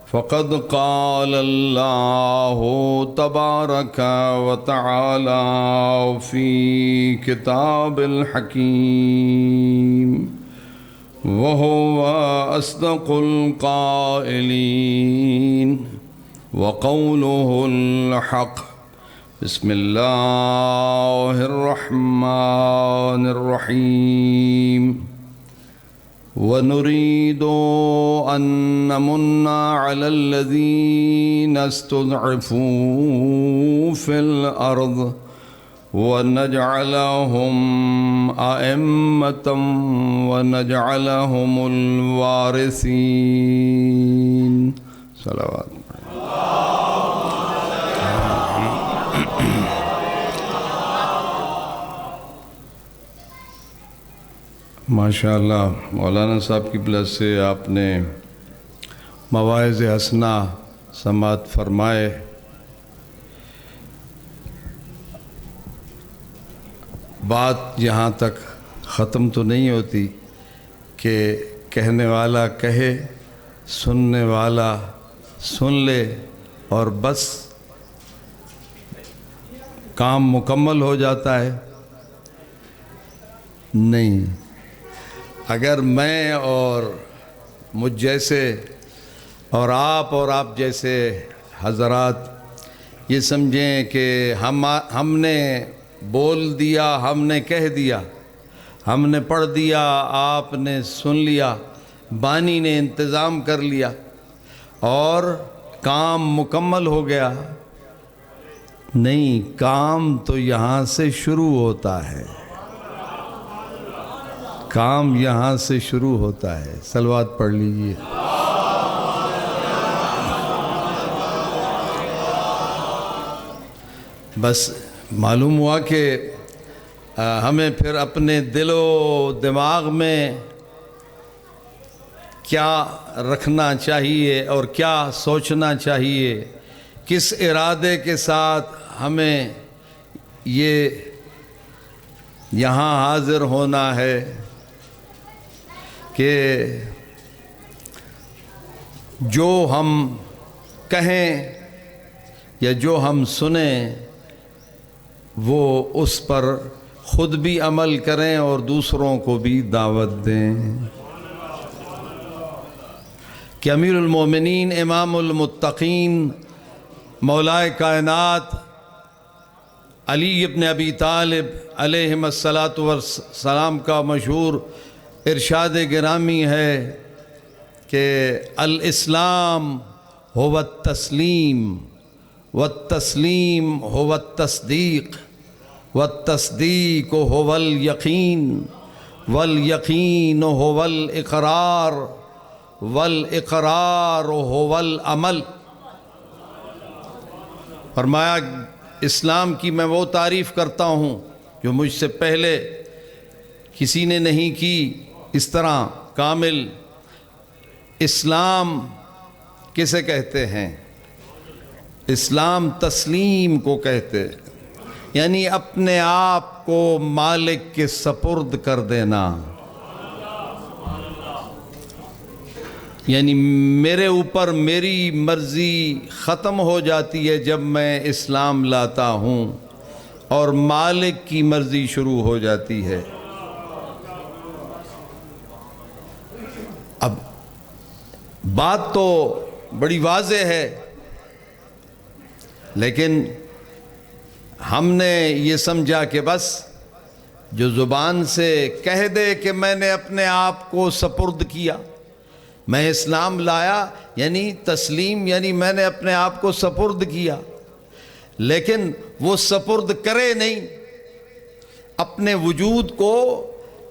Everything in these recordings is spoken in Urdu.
فقد قال الله تبارك وتعالى في كتاب الحكيم وهو أصدق القائلين وقوله الحق. بسم الله الرحمن الرحيم. ونريد أن نمن على الذين استضعفوا في الأرض ونجعلهم أئمة ونجعلهم الوارثين. صلوات. ماشاء اللہ مولانا صاحب کی بلد سے آپ نے مواعظ حسنہ سماعت فرمائے. بات یہاں تک ختم تو نہیں ہوتی کہ کہنے والا کہے، سننے والا سن لے اور بس کام مکمل ہو جاتا ہے. نہیں، اگر میں اور مجھ جیسے اور آپ جیسے حضرات یہ سمجھیں کہ ہم نے بول دیا، ہم نے کہہ دیا، ہم نے پڑھ دیا، آپ نے سن لیا، بانی نے انتظام کر لیا اور کام مکمل ہو گیا. نہیں، کام تو یہاں سے شروع ہوتا ہے، کام یہاں سے شروع ہوتا ہے. صلوات پڑھ لیجئے. بس معلوم ہوا کہ ہمیں پھر اپنے دل و دماغ میں کیا رکھنا چاہیے اور کیا سوچنا چاہیے، کس ارادے کے ساتھ ہمیں یہ یہاں حاضر ہونا ہے کہ جو ہم کہیں یا جو ہم سنیں وہ اس پر خود بھی عمل کریں اور دوسروں کو بھی دعوت دیں. کہ امیر المومنین امام المتقین مولائے کائنات علی ابن ابی طالب علیہم الصلاۃ والسلام کا مشہور ارشاد گرامی ہے کہ الاسلام هو التسلیم والتسلیم هو التصدیق والتصدیق هو الیقین والیقین هو الاقرار والاقرار هو العمل. فرمایا اسلام کی میں وہ تعریف کرتا ہوں جو مجھ سے پہلے کسی نے نہیں کی اس طرح کامل. اسلام کسے کہتے ہیں؟ اسلام تسلیم کو کہتے ہیں، یعنی اپنے آپ کو مالک کے سپرد کر دینا. یعنی میرے اوپر میری مرضی ختم ہو جاتی ہے جب میں اسلام لاتا ہوں اور مالک کی مرضی شروع ہو جاتی ہے. اب بات تو بڑی واضح ہے، لیکن ہم نے یہ سمجھا کہ بس جو زبان سے کہہ دے کہ میں نے اپنے آپ کو سپرد کیا، میں اسلام لایا، یعنی تسلیم، یعنی میں نے اپنے آپ کو سپرد کیا، لیکن وہ سپرد کرے نہیں. اپنے وجود کو،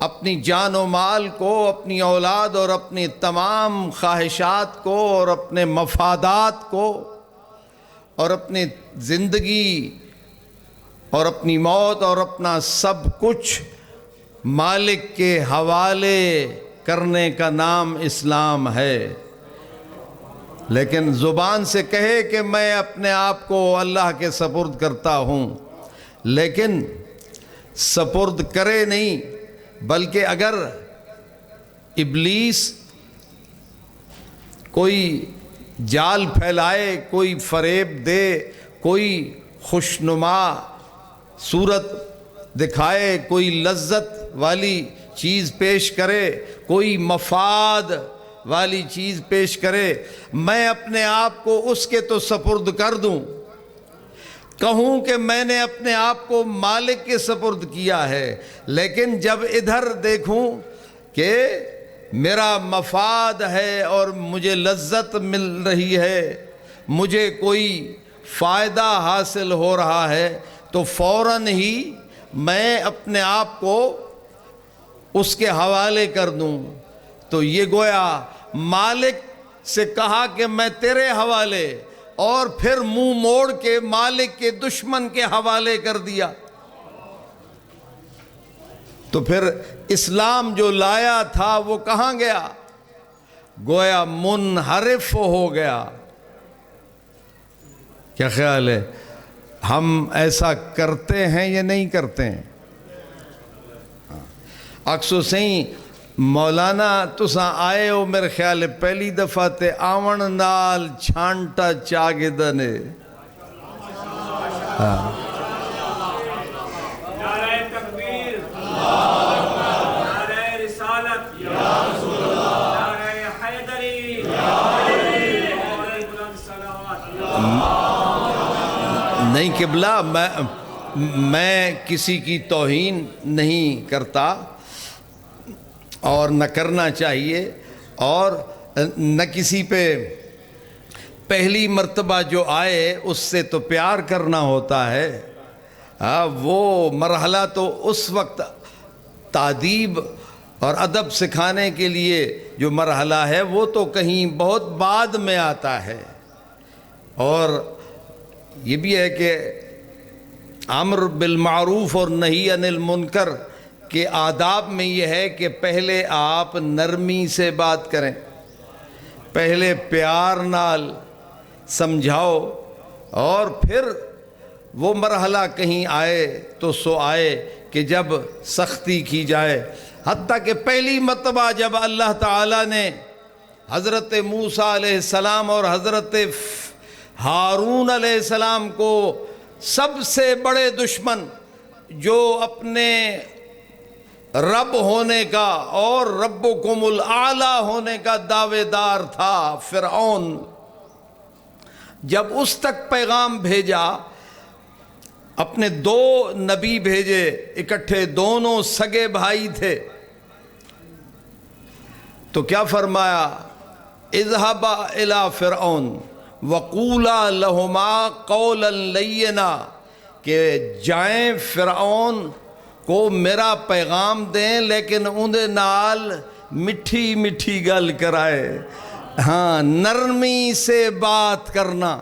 اپنی جان و مال کو، اپنی اولاد اور اپنی تمام خواہشات کو اور اپنے مفادات کو اور اپنی زندگی اور اپنی موت اور اپنا سب کچھ مالک کے حوالے کرنے کا نام اسلام ہے. لیکن زبان سے کہے کہ میں اپنے آپ کو اللہ کے سپرد کرتا ہوں، لیکن سپرد کرے نہیں، بلکہ اگر ابلیس کوئی جال پھیلائے، کوئی فریب دے، کوئی خوشنما صورت دکھائے، کوئی لذت والی چیز پیش کرے، کوئی مفاد والی چیز پیش کرے، میں اپنے آپ کو اس کے تو سپرد کر دوں، کہوں کہ میں نے اپنے آپ کو مالک کے سپرد کیا ہے، لیکن جب ادھر دیکھوں کہ میرا مفاد ہے اور مجھے لذت مل رہی ہے، مجھے کوئی فائدہ حاصل ہو رہا ہے، تو فوراً ہی میں اپنے آپ کو اس کے حوالے کر دوں۔ تو یہ گویا مالک سے کہا کہ میں تیرے حوالے، اور پھر منہ موڑ کے مالک کے دشمن کے حوالے کر دیا۔ تو پھر اسلام جو لایا تھا وہ کہاں گیا؟ گویا منحرف ہو گیا۔ کیا خیال ہے، ہم ایسا کرتے ہیں یا نہیں کرتے ہیں؟ اکسو سہیں مولانا تساں آئے ہو میرے خیال ہے پہلی دفعہ تے آون نال چھانٹا چاگے دنے۔ نعرہ تکبیر، نعرہ رسالت، نعرہ حیدری، نعرہ بلند صلوات۔ نہیں قبلہ، میں کسی کی توہین نہیں کرتا اور نہ کرنا چاہیے، اور نہ کسی پہ پہلی مرتبہ جو آئے اس سے تو پیار کرنا ہوتا ہے۔ وہ مرحلہ تو اس وقت تادیب اور ادب سکھانے کے لیے جو مرحلہ ہے وہ تو کہیں بہت بعد میں آتا ہے۔ اور یہ بھی ہے کہ امر بالمعروف اور نہی عن المنکر کے آداب میں یہ ہے کہ پہلے آپ نرمی سے بات کریں، پہلے پیار نال سمجھاؤ، اور پھر وہ مرحلہ کہیں آئے تو سو آئے کہ جب سختی کی جائے۔ حتیٰ کہ پہلی مرتبہ جب اللہ تعالیٰ نے حضرت موسیٰ علیہ السلام اور حضرت ہارون علیہ السلام کو سب سے بڑے دشمن جو اپنے رب ہونے کا اور ربکم الاعلیٰ ہونے کا دعوے دار تھا فرعون، جب اس تک پیغام بھیجا، اپنے دو نبی بھیجے اکٹھے، دونوں سگے بھائی تھے، تو کیا فرمایا؟ اذهبا الى فرعون وقولا لهما قولا لینا، کہ جائیں فرعون کو میرا پیغام دیں لیکن اندے نال مٹھی مٹھی گل کرائے، ہاں نرمی سے بات کرنا۔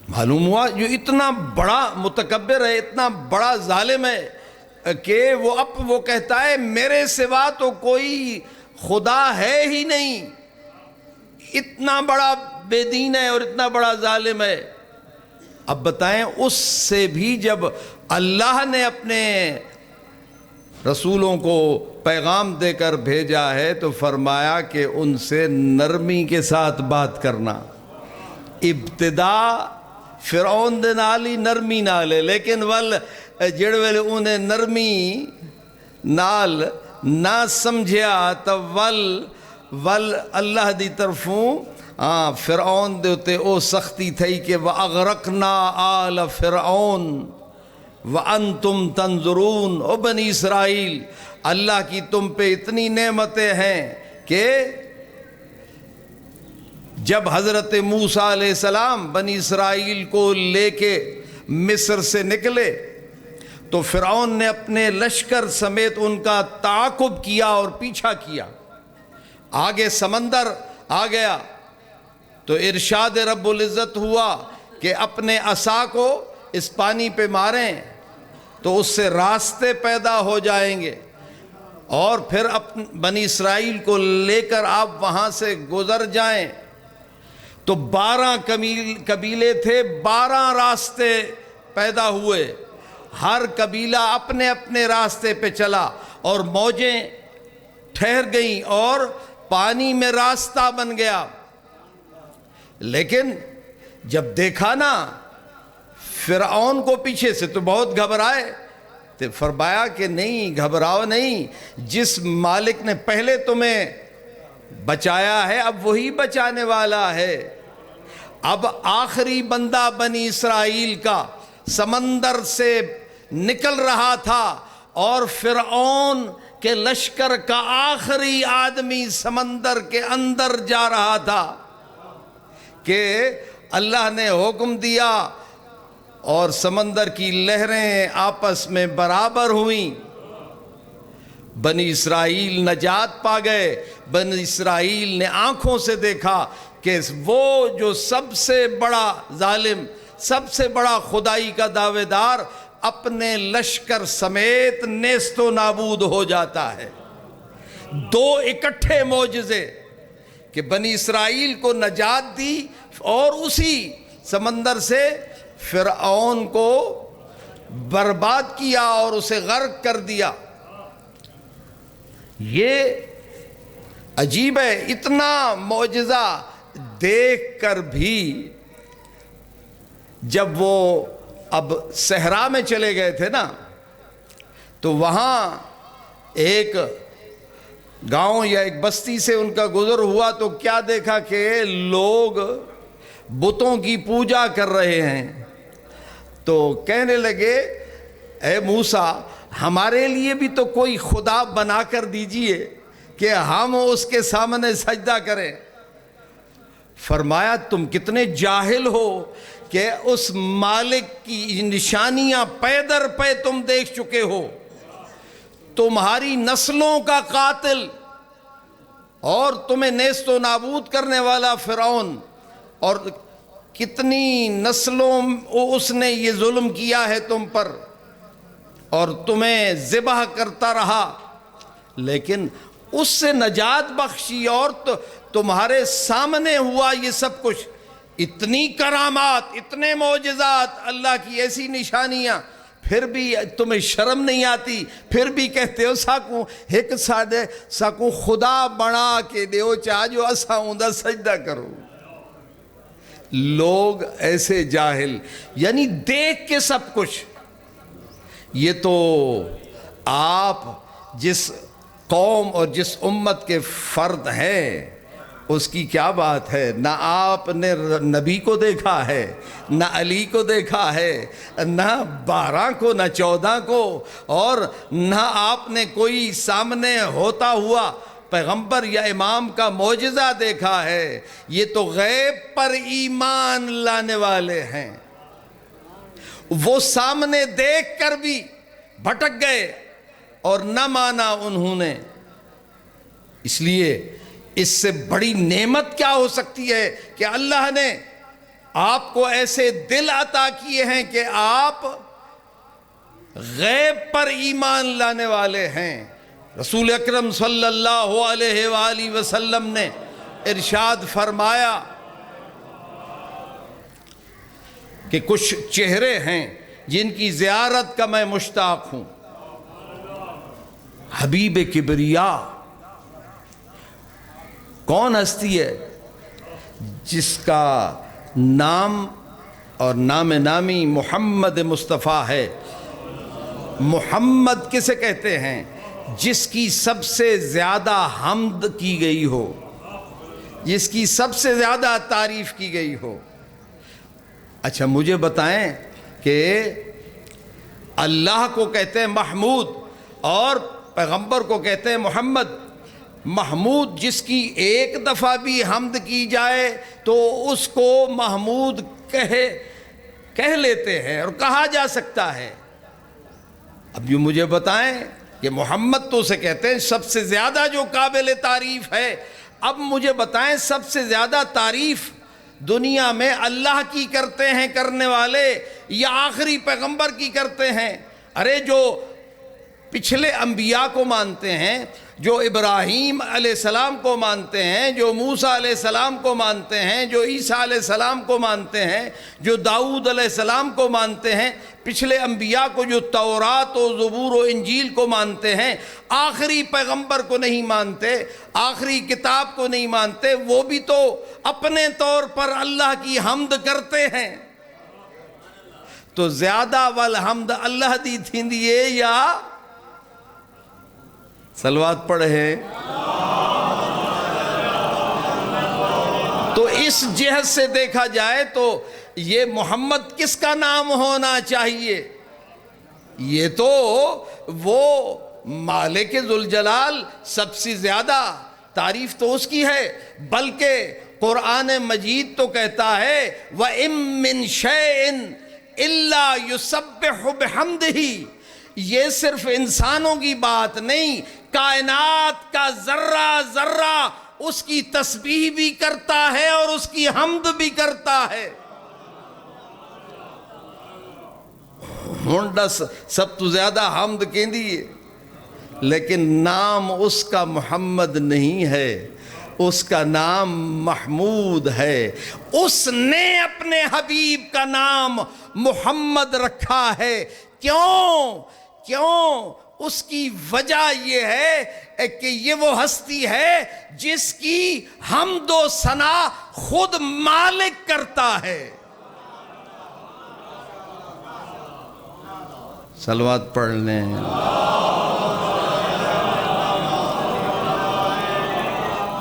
معلوم ہوا جو اتنا بڑا متکبر ہے، اتنا بڑا ظالم ہے کہ وہ کہتا ہے میرے سوا تو کوئی خدا ہے ہی نہیں، اتنا بڑا بے دین ہے اور اتنا بڑا ظالم ہے۔ اب بتائیں، اس سے بھی جب اللہ نے اپنے رسولوں کو پیغام دے کر بھیجا ہے تو فرمایا کہ ان سے نرمی کے ساتھ بات کرنا۔ ابتدا فرعون دے نال ہی نرمی نال ہے، لیکن جڑ ویلے انہیں نرمی نال نہ سمجھیا تو اللہ دی طرفوں فرعون دے اتے او سختی تھی کہ وَأَغْرَقْنَا آلَ فِرْعَوْنَ وَأَنْتُمْ تَنْظُرُونَ۔ او بنی اسرائیل، اللہ کی تم پہ اتنی نعمتیں ہیں کہ جب حضرت موسیٰ علیہ السلام بنی اسرائیل کو لے کے مصر سے نکلے تو فرعون نے اپنے لشکر سمیت ان کا تعاقب کیا اور پیچھا کیا، آگے سمندر آ گیا تو ارشاد رب العزت ہوا کہ اپنے عصا کو اس پانی پہ ماریں تو اس سے راستے پیدا ہو جائیں گے، اور پھر بنی اسرائیل کو لے کر آپ وہاں سے گزر جائیں۔ تو 12 قبیلے تھے، 12 راستے پیدا ہوئے، ہر قبیلہ اپنے اپنے راستے پہ چلا، اور موجیں ٹھہر گئیں اور پانی میں راستہ بن گیا. لیکن جب دیکھا نا فرعون کو پیچھے سے تو بہت گھبرائے. تو فرمایا کہ نہیں گھبراؤ نہیں, جس مالک نے پہلے تمہیں بچایا ہے اب وہی بچانے والا ہے. اب آخری بندہ بنی اسرائیل کا سمندر سے نکل رہا تھا اور فرعون کے لشکر کا آخری آدمی سمندر کے اندر جا رہا تھا کہ اللہ نے حکم دیا اور سمندر کی لہریں آپس میں برابر ہوئیں. بنی اسرائیل نجات پا گئے. بنی اسرائیل نے آنکھوں سے دیکھا کہ وہ جو سب سے بڑا ظالم, سب سے بڑا خدائی کا دعوے دار اپنے لشکر سمیت نیست و نابود ہو جاتا ہے. دو اکٹھے معجزے کہ بنی اسرائیل کو نجات دی اور اسی سمندر سے فرعون کو برباد کیا اور اسے غرق کر دیا. یہ عجیب ہے, اتنا معجزہ دیکھ کر بھی جب وہ اب صحرا میں چلے گئے تھے نا تو وہاں ایک گاؤں یا ایک بستی سے ان کا گزر ہوا تو کیا دیکھا کہ لوگ بتوں کی پوجا کر رہے ہیں. تو کہنے لگے اے موسیٰ ہمارے لیے بھی تو کوئی خدا بنا کر دیجئے کہ ہم اس کے سامنے سجدہ کریں. فرمایا تم کتنے جاہل ہو کہ اس مالک کی نشانیاں پے در پے تم دیکھ چکے ہو. تمہاری نسلوں کا قاتل اور تمہیں نیست و نابود کرنے والا فرعون, اور کتنی نسلوں اس نے یہ ظلم کیا ہے تم پر اور تمہیں ذبح کرتا رہا, لیکن اس سے نجات بخشی اور تمہارے سامنے ہوا یہ سب کچھ. اتنی کرامات, اتنے معجزات, اللہ کی ایسی نشانیاں, پھر بھی تمہیں شرم نہیں آتی, پھر بھی کہتے ہو ساکوں ایک ساڑے ساکوں خدا بنا کے دیو چاہ جو اسا اوندا سجدہ کرو. لوگ ایسے جاہل, یعنی دیکھ کے سب کچھ. یہ تو آپ جس قوم اور جس امت کے فرد ہیں اس کی کیا بات ہے. نہ آپ نے نبی کو دیکھا ہے, نہ علی کو دیکھا ہے, نہ 12 کو, نہ 14 کو, اور نہ آپ نے کوئی سامنے ہوتا ہوا پیغمبر یا امام کا معجزہ دیکھا ہے. یہ تو غیب پر ایمان لانے والے ہیں. وہ سامنے دیکھ کر بھی بھٹک گئے اور نہ مانا انہوں نے. اس لیے اس سے بڑی نعمت کیا ہو سکتی ہے کہ اللہ نے آپ کو ایسے دل عطا کیے ہیں کہ آپ غیب پر ایمان لانے والے ہیں. رسول اکرم صلی اللہ علیہ وآلہ وسلم نے ارشاد فرمایا کہ کچھ چہرے ہیں جن کی زیارت کا میں مشتاق ہوں. حبیب کبریا کون ہستی ہے جس کا نام اور نام نامی محمد مصطفیٰ ہے. محمد کسے کہتے ہیں؟ جس کی سب سے زیادہ حمد کی گئی ہو, جس کی سب سے زیادہ تعریف کی گئی ہو. اچھا مجھے بتائیں کہ اللہ کو کہتے ہیں محمود اور پیغمبر کو کہتے ہیں محمد. محمود جس کی ایک دفعہ بھی حمد کی جائے تو اس کو محمود کہہ لیتے ہیں اور کہا جا سکتا ہے. اب یہ مجھے بتائیں کہ محمد تو اسے کہتے ہیں سب سے زیادہ جو قابل تعریف ہے. اب مجھے بتائیں سب سے زیادہ تعریف دنیا میں اللہ کی کرتے ہیں کرنے والے یا آخری پیغمبر کی کرتے ہیں؟ ارے جو پچھلے انبیاء کو مانتے ہیں جو ابراہیم علیہ السلام کو مانتے ہیں، جو موسیٰ علیہ السلام کو مانتے ہیں، جو عیسیٰ علیہ السلام کو مانتے ہیں، جو داؤد علیہ السلام کو مانتے ہیں، پچھلے انبیاء کو جو تورات و زبور و انجیل کو مانتے ہیں، آخری پیغمبر کو نہیں مانتے، آخری کتاب کو نہیں مانتے، وہ بھی تو اپنے طور پر اللہ کی حمد کرتے ہیں۔ تو زیادہ والحمد اللہ دی تھیندیے یا صلوات پڑھے؟ تو اس جہت سے دیکھا جائے تو یہ محمد کس کا نام ہونا چاہیے؟ یہ تو وہ مالک ذوالجلال سب سے زیادہ تعریف تو اس کی ہے، بلکہ قرآن مجید تو کہتا ہے وَإِن مِّن شَيْءٍ إِلَّا يُسَبِّحُ بِحَمْدِهِ۔ یہ صرف انسانوں کی بات نہیں، کائنات کا ذرہ ذرہ اس کی تسبیح بھی کرتا ہے اور اس کی حمد بھی کرتا ہے۔ ہونڈا سب تو زیادہ حمد کہندی ہے، لیکن نام اس کا محمد نہیں ہے، اس کا نام محمود ہے۔ اس نے اپنے حبیب کا نام محمد رکھا ہے۔ کیوں؟ اس کی وجہ یہ ہے کہ یہ وہ ہستی ہے جس کی حمد و ثنا خود مالک کرتا ہے۔ صلوات پڑھ لیں۔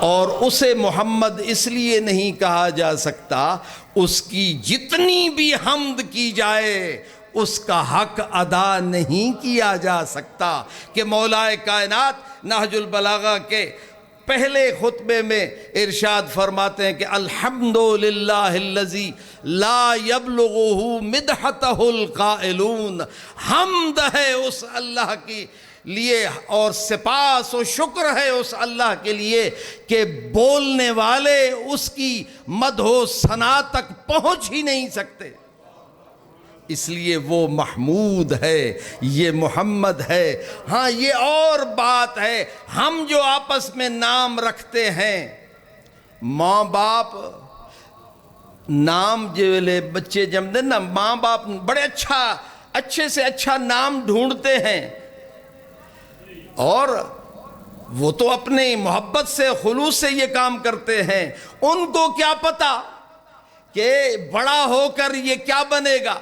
اور اسے محمد اس لیے نہیں کہا جا سکتا، اس کی جتنی بھی حمد کی جائے اس کا حق ادا نہیں کیا جا سکتا، کہ مولا کائنات نہج البلاغہ کے پہلے خطبے میں ارشاد فرماتے ہیں کہ الحمدللہ الذی لا یبلغہ مدحتہ القائلون۔ حمد ہے اس اللہ کی لیے اور سپاس و شکر ہے اس اللہ کے لیے کہ بولنے والے اس کی مدح و ثنا تک پہنچ ہی نہیں سکتے، اس لیے وہ محمود ہے، یہ محمد ہے۔ ہاں یہ اور بات ہے، ہم جو آپس میں نام رکھتے ہیں، ماں باپ نام جو بچے جمدے نا، ماں باپ بڑے اچھے سے اچھا نام ڈھونڈتے ہیں، اور وہ تو اپنی محبت سے خلوص سے یہ کام کرتے ہیں۔ ان کو کیا پتا کہ بڑا ہو کر یہ کیا بنے گا؟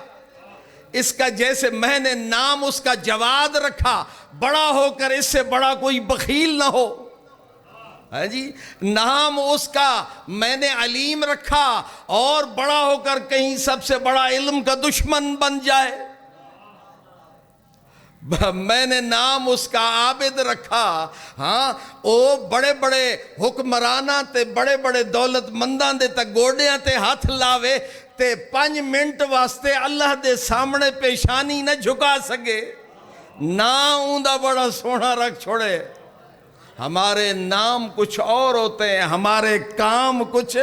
اس کا جیسے میں نے نام اس کا جواد رکھا، بڑا ہو کر اس سے بڑا کوئی بخیل نہ ہو۔ جی نام اس کا میں نے علیم رکھا اور بڑا ہو کر کہیں سب سے بڑا علم کا دشمن بن جائے۔ میں نے نام اس کا عابد رکھا، ہاں او بڑے بڑے حکمرانہ تے بڑے بڑے دولت منداں دے تک گوڑیاں تے ہاتھ لاوے تے 5 منٹ واسطے اللہ دے سامنے پیشانی نہ جھکا سکے، نہ اوندا بڑا سونا رکھ چھوڑے۔ ہمارے نام کچھ اور ہوتے ہیں، ہمارے کام کچھ،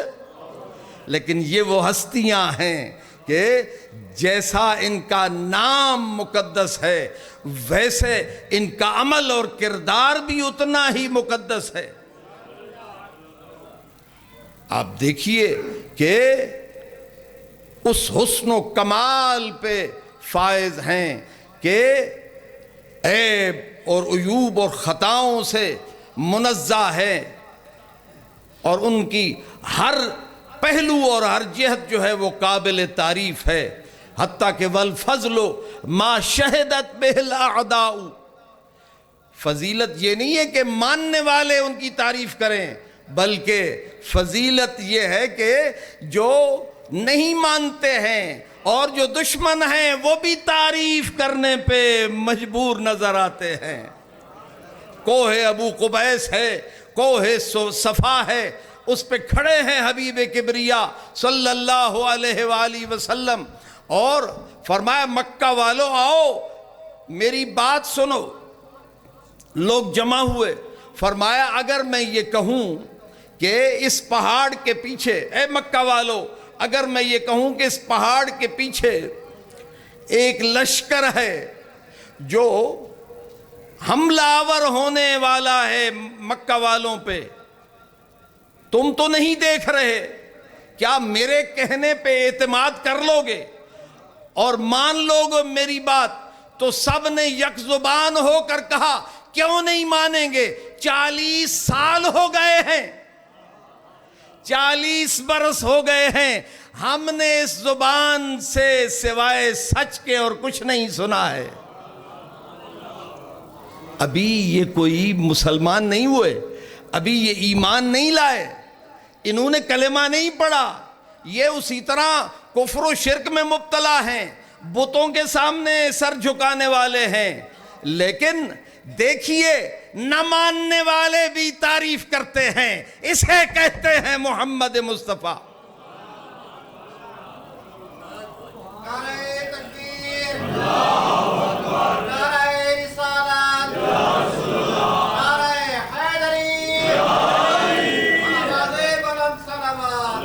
لیکن یہ وہ ہستیاں ہیں کہ جیسا ان کا نام مقدس ہے ویسے ان کا عمل اور کردار بھی اتنا ہی مقدس ہے۔ آپ دیکھیے کہ اس حسن و کمال پہ فائز ہیں کہ عیب اور عیوب اور خطاؤں سے منزہ ہے، اور ان کی ہر پہلو اور ہر جہت جو ہے وہ قابل تعریف ہے، حتیٰ کہ والفضل ما شہدت بہ الاعداء۔ فضیلت یہ نہیں ہے کہ ماننے والے ان کی تعریف کریں، بلکہ فضیلت یہ ہے کہ جو نہیں مانتے ہیں اور جو دشمن ہیں وہ بھی تعریف کرنے پہ مجبور نظر آتے ہیں۔ کوہ ابو قبیس ہے، کوہ صفا ہے، اس پہ کھڑے ہیں حبیب کبریا صلی اللہ علیہ وآلہ وسلم، اور فرمایا مکہ والو آؤ میری بات سنو۔ لوگ جمع ہوئے، فرمایا اگر میں یہ کہوں کہ اس پہاڑ کے پیچھے، اے مکہ والو اگر میں یہ کہوں کہ اس پہاڑ کے پیچھے ایک لشکر ہے جو حملہ آور ہونے والا ہے مکہ والوں پہ، تم تو نہیں دیکھ رہے، کیا میرے کہنے پہ اعتماد کر لو گے اور مان لو گے میری بات؟ تو سب نے یک زبان ہو کر کہا کیوں نہیں مانیں گے؟ 40 سال ہو گئے ہیں، 40 برس ہو گئے ہیں، ہم نے اس زبان سے سوائے سچ کے اور کچھ نہیں سنا ہے۔ ابھی یہ کوئی مسلمان نہیں ہوئے، ابھی یہ ایمان نہیں لائے، انہوں نے کلمہ نہیں پڑھا، یہ اسی طرح کفر و شرک میں مبتلا ہیں، بتوں کے سامنے سر جھکانے والے ہیں۔ لیکن دیکھیے نہ ماننے والے بھی تعریف کرتے ہیں، اسے کہتے ہیں محمد مصطفیٰ۔ نعرہ تکبیر، نعرہ رسالت، نعرہ حیدری، آواز بلند صلوات۔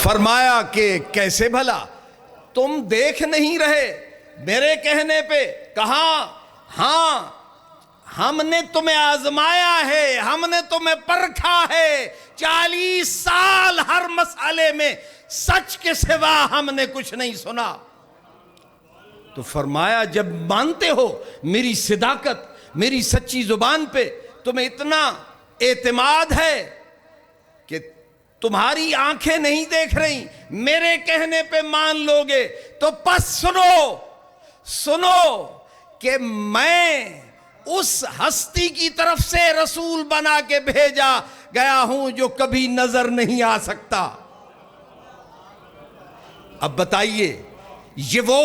فرمایا کہ کیسے بھلا تم دیکھ نہیں رہے میرے کہنے پہ؟ کہا ہاں ہم نے تمہیں آزمایا ہے، ہم نے تمہیں پرکھا ہے، 40 سال ہر مسئلے میں سچ کے سوا ہم نے کچھ نہیں سنا۔ تو فرمایا جب مانتے ہو میری صداقت، میری سچی زبان پہ تمہیں اتنا اعتماد ہے کہ تمہاری آنکھیں نہیں دیکھ رہی، میرے کہنے پہ مان لو گے، تو پس سنو کہ میں اس ہستی کی طرف سے رسول بنا کے بھیجا گیا ہوں جو کبھی نظر نہیں آ سکتا۔ اب بتائیے، یہ وہ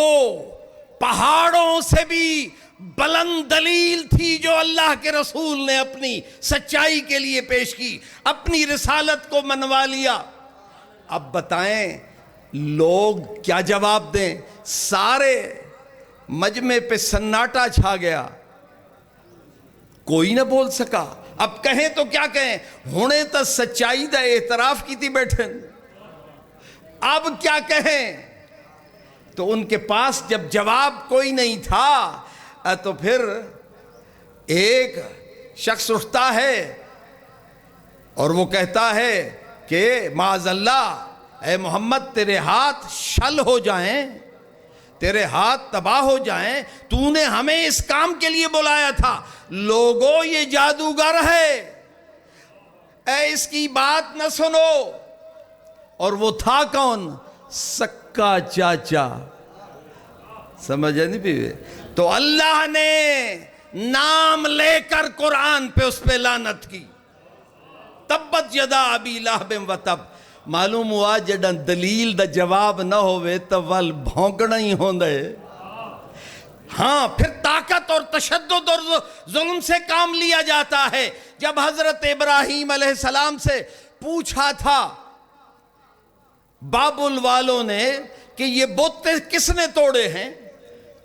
پہاڑوں سے بھی بلند دلیل تھی جو اللہ کے رسول نے اپنی سچائی کے لیے پیش کی، اپنی رسالت کو منوا لیا۔ اب بتائیں لوگ کیا جواب دیں؟ سارے مجمع پہ سناٹا چھا گیا، کوئی نہ بول سکا۔ اب کہیں تو کیا کہیں؟ ہونے تا سچائی دا اعتراف کی تھی بیٹھن، اب کیا کہیں؟ تو ان کے پاس جب جواب کوئی نہیں تھا تو پھر ایک شخص اٹھتا ہے اور وہ کہتا ہے کہ معاذ اللہ اے محمد تیرے ہاتھ شل ہو جائیں، تیرے ہاتھ تباہ ہو جائیں، تو نے ہمیں اس کام کے لیے بلایا تھا، لوگوں یہ جادوگر ہے، اے اس کی بات نہ سنو۔ اور وہ تھا کون؟ سکا چاچا، سمجھے نہیں پیوے؟ تو اللہ نے نام لے کر قرآن پہ اس پہ لعنت کی، تبت یدا ابی لہب و تب۔ معلوم ہوا جڑا دلیل دا جواب نہ ہوئے تو ول بھونکنا ہی ہوندے۔ ہاں پھر طاقت اور تشدد اور ظلم سے کام لیا جاتا ہے۔ جب حضرت ابراہیم علیہ السلام سے پوچھا تھا بابل والوں نے کہ یہ بت کس نے توڑے ہیں،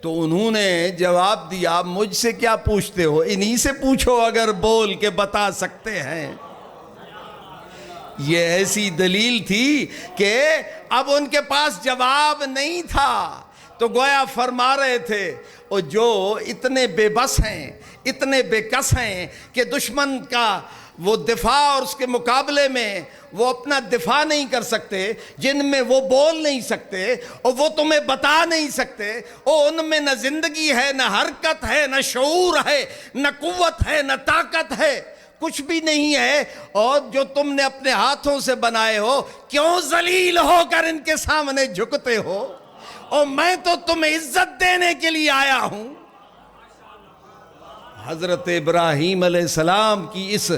تو انہوں نے جواب دیا مجھ سے کیا پوچھتے ہو، انہی سے پوچھو اگر بول کے بتا سکتے ہیں۔ یہ ایسی دلیل تھی کہ اب ان کے پاس جواب نہیں تھا، تو گویا فرما رہے تھے اور جو اتنے بے بس ہیں، اتنے بے کس ہیں کہ دشمن کا وہ دفاع اور اس کے مقابلے میں وہ اپنا دفاع نہیں کر سکتے، جن میں وہ بول نہیں سکتے اور وہ تمہیں بتا نہیں سکتے، اور ان میں نہ زندگی ہے، نہ حرکت ہے، نہ شعور ہے، نہ قوت ہے، نہ طاقت ہے، کچھ بھی نہیں ہے، اور جو تم نے اپنے ہاتھوں سے بنائے ہو کیوں ذلیل ہو کر ان کے سامنے جھکتے ہو؟ اور میں تو تمہیں عزت دینے کے لیے آیا ہوں۔ حضرت ابراہیم علیہ السلام کی اس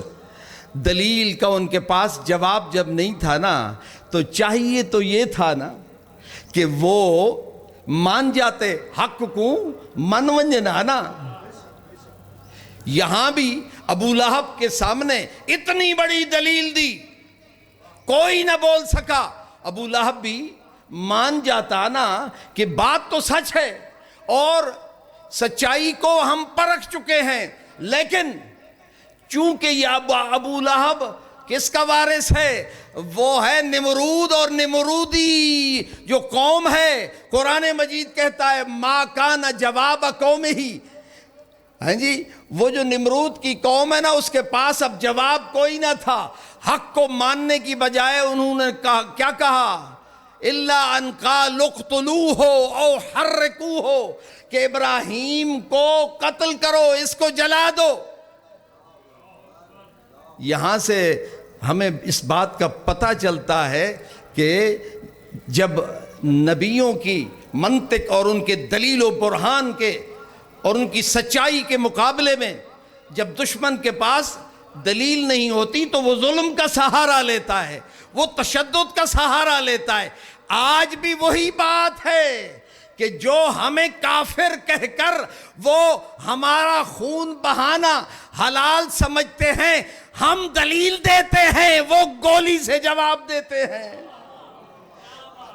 دلیل کا ان کے پاس جواب جب نہیں تھا نا، تو چاہیے تو یہ تھا نا کہ وہ مان جاتے، حق کو من ونجنا نا۔ یہاں بھی ابو لہب کے سامنے اتنی بڑی دلیل دی، کوئی نہ بول سکا، ابو لہب بھی مان جاتا نا کہ بات تو سچ ہے اور سچائی کو ہم پرکھ چکے ہیں، لیکن چونکہ یہ ابو لہب کس کا وارث ہے؟ وہ ہے نمرود اور نمرودی جو قوم ہے. قرآن مجید کہتا ہے ما کان جواب قومہ. ہاں جی، وہ جو نمرود کی قوم ہے نا، اس کے پاس اب جواب کوئی نہ تھا. حق کو ماننے کی بجائے انہوں نے کیا کہا؟ الا ان قالوا اقتلوہ او حرقوہ، کہ ابراہیم کو قتل کرو، اس کو جلا دو. یہاں سے ہمیں اس بات کا پتہ چلتا ہے کہ جب نبیوں کی منطق اور ان کے دلیل و برہان کے اور ان کی سچائی کے مقابلے میں جب دشمن کے پاس دلیل نہیں ہوتی تو وہ ظلم کا سہارا لیتا ہے، وہ تشدد کا سہارا لیتا ہے. آج بھی وہی بات ہے کہ جو ہمیں کافر کہہ کر وہ ہمارا خون بہانا حلال سمجھتے ہیں، ہم دلیل دیتے ہیں، وہ گولی سے جواب دیتے ہیں.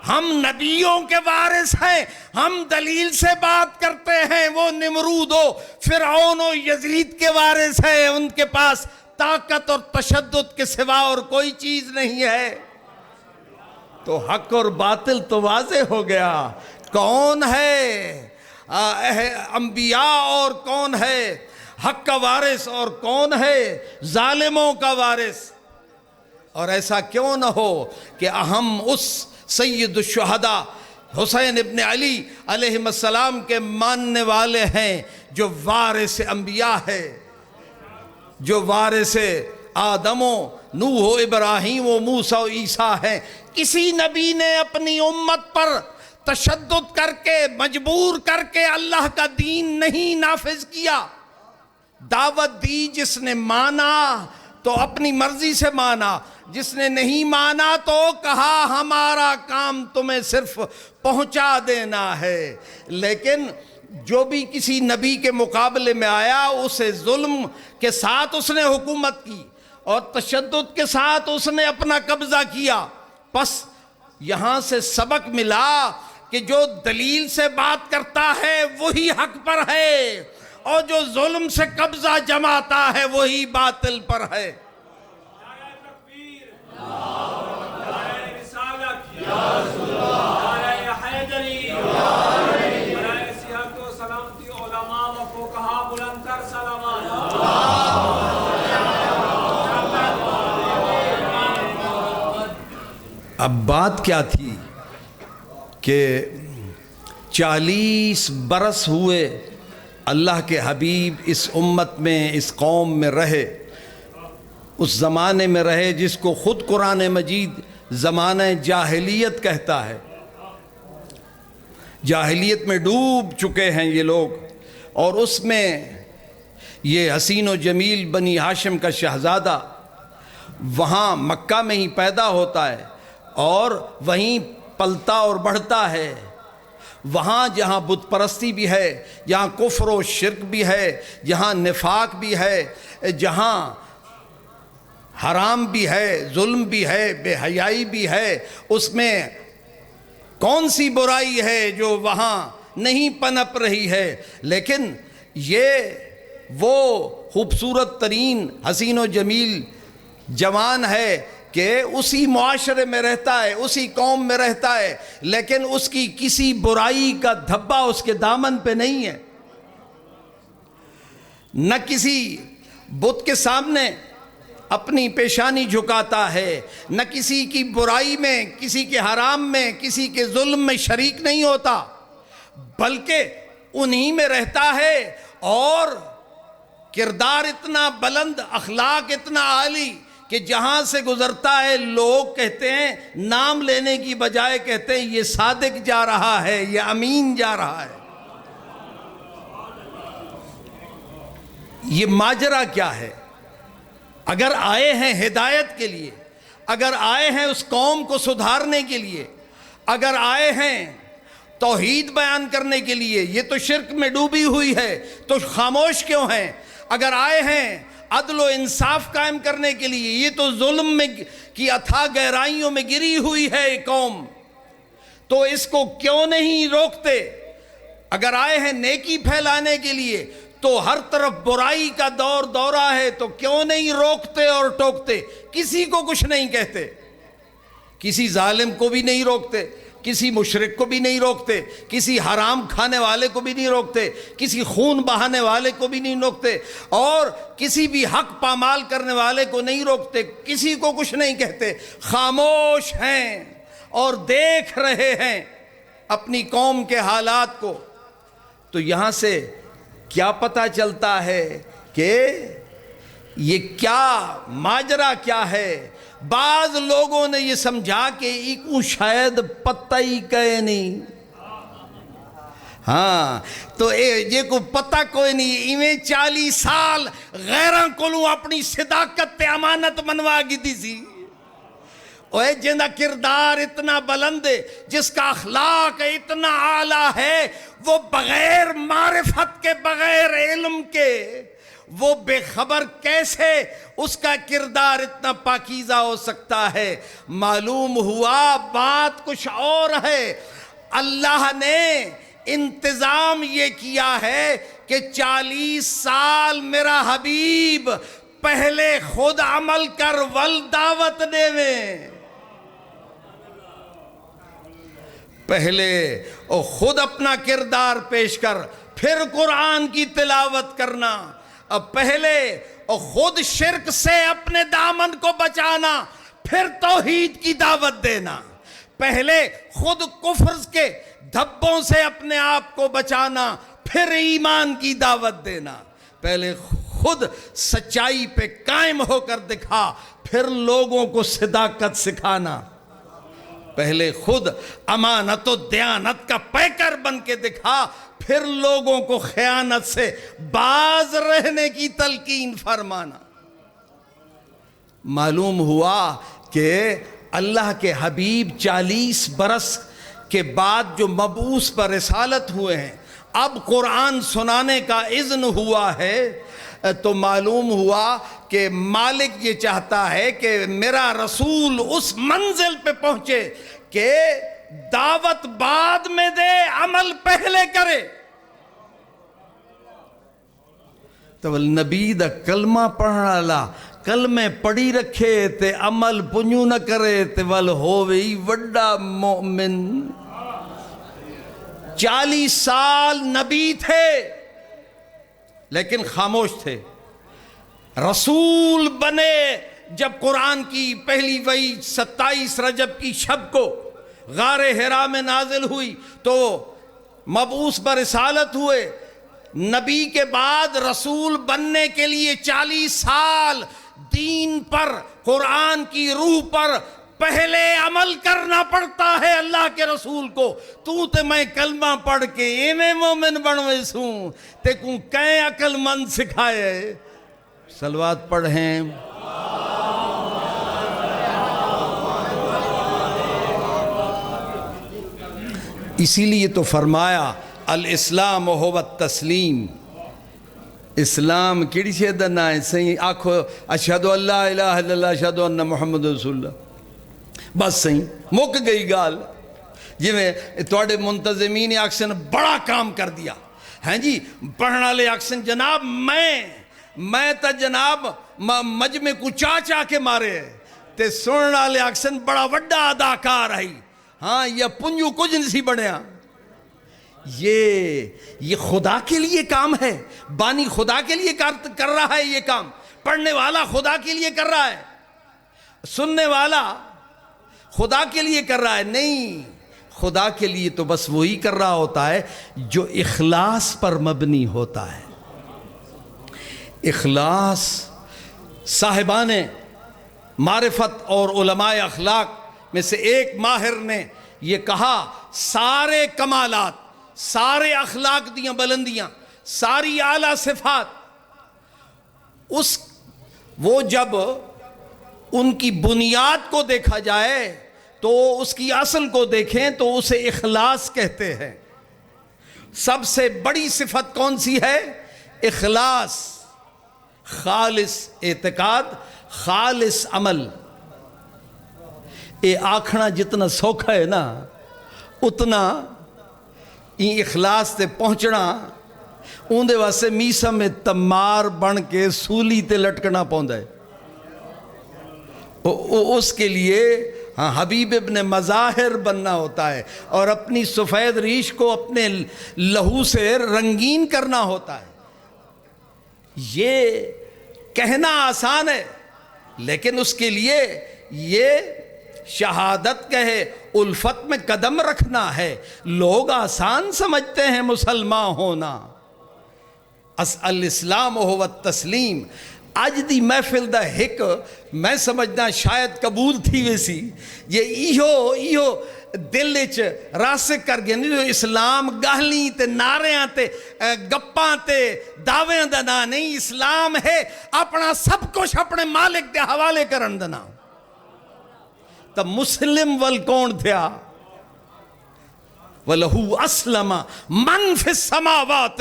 ہم نبیوں کے وارث ہیں، ہم دلیل سے بات کرتے ہیں. وہ نمرود و فرعون و یزید کے وارث ہیں، ان کے پاس طاقت اور تشدد کے سوا اور کوئی چیز نہیں ہے. تو حق اور باطل تو واضح ہو گیا. کون ہے انبیاء اور کون ہے حق کا وارث اور کون ہے ظالموں کا وارث. اور ایسا کیوں نہ ہو کہ ہم اس سید الشہداء حسین ابن علی علیہ السلام کے ماننے والے ہیں جو وارث انبیاء ہے، جو وارث آدم و نوح و ابراہیم و موسیٰ و عیسیٰ ہیں. کسی نبی نے اپنی امت پر تشدد کر کے مجبور کر کے اللہ کا دین نہیں نافذ کیا. دعوت دی، جس نے مانا تو اپنی مرضی سے مانا، جس نے نہیں مانا تو کہا ہمارا کام تمہیں صرف پہنچا دینا ہے. لیکن جو بھی کسی نبی کے مقابلے میں آیا اسے ظلم کے ساتھ اس نے حکومت کی اور تشدد کے ساتھ اس نے اپنا قبضہ کیا. پس یہاں سے سبق ملا کہ جو دلیل سے بات کرتا ہے وہی حق پر ہے، اور جو ظلم سے قبضہ جماتا ہے وہی باطل پر ہے. نعرہ تکبیر، نعرہ رسالت، نعرہ حیدری، نعرہ صحت و سلامتی علماء و فقہاء بلند تر سلامات. اب بات کیا تھی کہ 40 برس ہوئے اللہ کے حبیب اس امت میں، اس قوم میں رہے، اس زمانے میں رہے جس کو خود قرآن مجید زمانہ جاہلیت کہتا ہے. جاہلیت میں ڈوب چکے ہیں یہ لوگ، اور اس میں یہ حسین و جمیل بنی ہاشم کا شہزادہ وہاں مکہ میں ہی پیدا ہوتا ہے اور وہیں پلتا اور بڑھتا ہے. وہاں جہاں بت پرستی بھی ہے، جہاں کفر و شرک بھی ہے، جہاں نفاق بھی ہے، جہاں حرام بھی ہے، ظلم بھی ہے، بے حیائی بھی ہے، اس میں کون سی برائی ہے جو وہاں نہیں پنپ رہی ہے. لیکن یہ وہ خوبصورت ترین حسین و جمیل جوان ہے کہ اسی معاشرے میں رہتا ہے، اسی قوم میں رہتا ہے، لیکن اس کی کسی برائی کا دھبا اس کے دامن پہ نہیں ہے. نہ کسی بت کے سامنے اپنی پیشانی جھکاتا ہے، نہ کسی کی برائی میں، کسی کے حرام میں، کسی کے ظلم میں شریک نہیں ہوتا، بلکہ انہی میں رہتا ہے. اور کردار اتنا بلند، اخلاق اتنا عالی کہ جہاں سے گزرتا ہے لوگ کہتے ہیں، نام لینے کی بجائے کہتے ہیں یہ صادق جا رہا ہے، یہ امین جا رہا ہے. یہ ماجرا کیا ہے؟ اگر آئے ہیں ہدایت کے لیے، اگر آئے ہیں اس قوم کو سدھارنے کے لیے، اگر آئے ہیں توحید بیان کرنے کے لیے، یہ تو شرک میں ڈوبی ہوئی ہے تو خاموش کیوں ہیں؟ اگر آئے ہیں عدل و انصاف قائم کرنے کے لیے، یہ تو ظلم میں کی اتھاہ گہرائیوں میں گری ہوئی ہے قوم، تو اس کو کیوں نہیں روکتے؟ اگر آئے ہیں نیکی پھیلانے کے لیے تو ہر طرف برائی کا دورہ ہے، تو کیوں نہیں روکتے اور ٹوکتے؟ کسی کو کچھ نہیں کہتے. کسی ظالم کو بھی نہیں روکتے، کسی مشرک کو بھی نہیں روکتے، کسی حرام کھانے والے کو بھی نہیں روکتے، کسی خون بہانے والے کو بھی نہیں روکتے، اور کسی بھی حق پامال کرنے والے کو نہیں روکتے، کسی کو کچھ نہیں کہتے، خاموش ہیں اور دیکھ رہے ہیں اپنی قوم کے حالات کو۔ تو یہاں سے کیا پتہ چلتا ہے کہ یہ کیا ماجرا کیا ہے؟ بعض لوگوں نے یہ سمجھا کہ ایک شاید پتہ ہی کہے نہیں، ہاں تو یہ کو پتہ کوئی نہیں، ایویں 40 سال غیراں کولوں اپنی صداقت تے امانت منوا گی دی سی، اوے جنہ کردار اتنا بلند ہے، جس کا اخلاق اتنا اعلیٰ ہے، وہ بغیر معرفت کے، بغیر علم کے، وہ بے خبر کیسے اس کا کردار اتنا پاکیزہ ہو سکتا ہے؟ معلوم ہوا بات کچھ اور ہے۔ اللہ نے انتظام یہ کیا ہے کہ 40 سال میرا حبیب پہلے خود عمل کر ول دعوت دے میں، پہلے او خود اپنا کردار پیش کر، پھر قرآن کی تلاوت کرنا، اب پہلے او خود شرک سے اپنے دامن کو بچانا، پھر توحید کی دعوت دینا، پہلے خود کفر کے دھبوں سے اپنے آپ کو بچانا، پھر ایمان کی دعوت دینا، پہلے خود سچائی پہ قائم ہو کر دکھا، پھر لوگوں کو صداقت سکھانا، پہلے خود امانت و دیانت کا پیکر بن کے دکھا، پھر لوگوں کو خیانت سے باز رہنے کی تلقین فرمانا۔ معلوم ہوا کہ اللہ کے حبیب 40 برس کے بعد جو مبعوث پر رسالت ہوئے ہیں، اب قرآن سنانے کا اذن ہوا ہے، تو معلوم ہوا کہ مالک یہ چاہتا ہے کہ میرا رسول اس منزل پہ پہنچے کہ دعوت بعد میں دے، عمل پہلے کرے۔ تو نبی دا کلمہ پڑھنا لا، کلمے پڑھی رکھے تے عمل پنجو نہ کرے تے ول ہووی وڈا مومن۔ 40 سال نبی تھے لیکن خاموش تھے، رسول بنے جب قرآن کی پہلی وحی 27 رجب کی شب کو غار حرا میں نازل ہوئی تو مبعوث برسالت ہوئے، نبی کے بعد رسول بننے کے لیے 40 سال دین پر، قرآن کی روح پر پہلے عمل کرنا پڑتا ہے اللہ کے رسول کو۔ تو تے میں کلمہ پڑھ کے ایویں مومن بنوے سوں تے کو کہیں عقل مند سکھائے۔ صلوات پڑھیں۔ اسی لیے تو فرمایا الاسلام هو التسلیم، اسلام کیڑی شے دا نام ہے؟ صحیح آکھو اشہد ان لا الہ الا اللہ اشہد ان محمد رسول اللہ، بس صحیح مک گئی گال۔ جی میں توڑے منتظمین اکسن بڑا کام کر دیا ہیں جی، پڑھنا لے اکسن جناب میں تا جناب مجمع کو چاچا کے مارے تے سننا لے اکسن بڑا وڈا اداکار ہے، ہاں یہ پنجو کچھ نہیں بڑھیا۔ یہ خدا کے لیے کام ہے، بانی خدا کے لیے کر رہا ہے یہ کام، پڑھنے والا خدا کے لیے کر رہا ہے، سننے والا خدا کے لیے کر رہا ہے، نہیں، خدا کے لیے تو بس وہی کر رہا ہوتا ہے جو اخلاص پر مبنی ہوتا ہے۔ اخلاص، صاحبان معرفت اور علماء اخلاق میں سے ایک ماہر نے یہ کہا، سارے کمالات، سارے اخلاق دیاں بلندیاں، ساری اعلیٰ صفات، وہ جب ان کی بنیاد کو دیکھا جائے تو اس کی اصل کو دیکھیں تو اسے اخلاص کہتے ہیں۔ سب سے بڑی صفت کون سی ہے؟ اخلاص، خالص اعتقاد، خالص عمل۔ یہ آکھنا جتنا سوکھا ہے نا، اتنا یہ اخلاص تے پہنچنا اندے واسے میسا میں تمار بن کے سولی تے لٹکنا پوندا ہے۔ اس کے لیے ہاں حبیب ابن مظاہر بننا ہوتا ہے اور اپنی سفید ریش کو اپنے لہو سے رنگین کرنا ہوتا ہے. یہ کہنا آسان ہے لیکن اس کے لیے یہ شہادت کہے الفت میں قدم رکھنا ہے. لوگ آسان سمجھتے ہیں مسلمان ہونا. الاسلام هو التسلیم. اج دی محفل دا ہک میں سمجھنا شاید قبول تھی ویسی یہ ایہو دل وچ راسک کر گئے نہیں. اسلام گہلی تے نعریاں تے گپاں تے دعویاں دا نا نہیں. اسلام ہے اپنا سب کچھ اپنے مالک دے حوالے کرن دا نا. تو مسلم ول کون تھیا؟ وَلَهُ أَسْلَمَ مَنْ فِي السَّمَاوَاتِ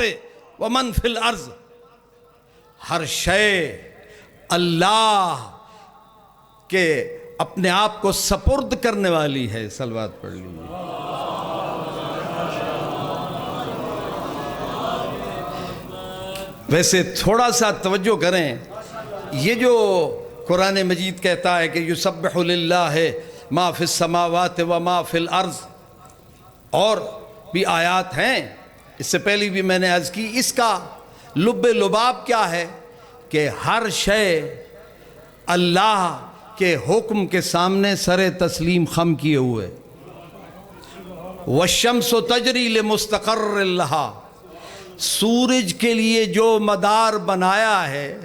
وَمَنْ فِي الْأَرْضِ. ہر شے اللہ کے اپنے آپ کو سپرد کرنے والی ہے. صلوات پڑھ لیجیے. ویسے تھوڑا سا توجہ کریں, یہ جو قرآن مجید کہتا ہے کہ یسبح للہ ما فی السماوات وما فی الارض, اور بھی آیات ہیں اس سے پہلی بھی میں نے عرض کی. اس کا لب لباب کیا ہے کہ ہر شے اللہ کے حکم کے سامنے سر تسلیم خم کیے ہوئے. والشمس تجری لمستقر لہا. سورج کے لیے جو مدار بنایا ہے,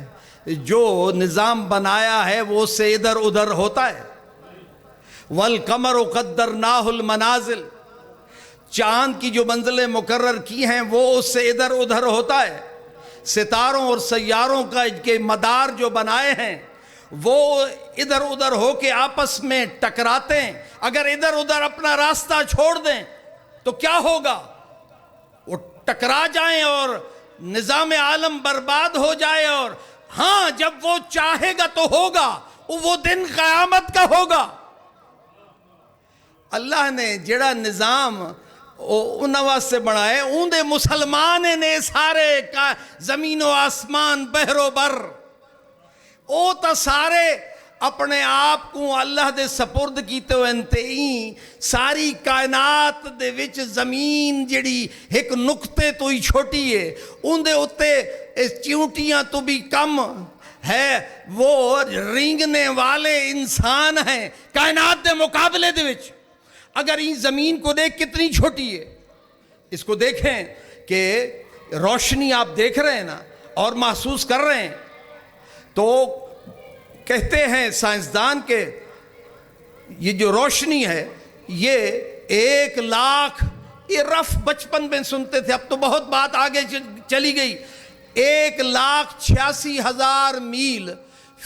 جو نظام بنایا ہے, وہ اس سے ادھر ادھر ہوتا ہے. والقمر قدرناہ المنازل. چاند کی جو منزلیں مقرر کی ہیں وہ اس سے ادھر ادھر ہوتا ہے. ستاروں اور سیاروں کا کے مدار جو بنائے ہیں وہ ادھر ادھر ہو کے آپس میں ٹکراتے ہیں. اگر ادھر ادھر اپنا راستہ چھوڑ دیں تو کیا ہوگا؟ وہ ٹکرا جائیں اور نظام عالم برباد ہو جائے. اور ہاں جب وہ چاہے گا تو ہوگا, وہ دن قیامت کا ہوگا. اللہ نے جڑا نظام ان واسطے بنائے اون دے مسلمان نے سارے کا زمین و آسمان بحر و بر او تا سارے اپنے آپ کو اللہ دے سپرد کیتے ہوئے انتہی. ساری کائنات دے وچ زمین جڑی ایک نقطے تو ہی چھوٹی ہے, ان دے اتے چیونٹیاں تو بھی کم ہے, وہ رینگنے والے انسان ہیں کائنات دے مقابلے دے وچ. اگر اس زمین کو دیکھ کتنی چھوٹی ہے, اس کو دیکھیں کہ روشنی آپ دیکھ رہے ہیں نا اور محسوس کر رہے ہیں, تو کہتے ہیں سائنسدان کہ یہ جو روشنی ہے یہ 1,00,000, یہ رف بچپن میں سنتے تھے, اب تو بہت بات آگے چلی گئی, 1,86,000 میل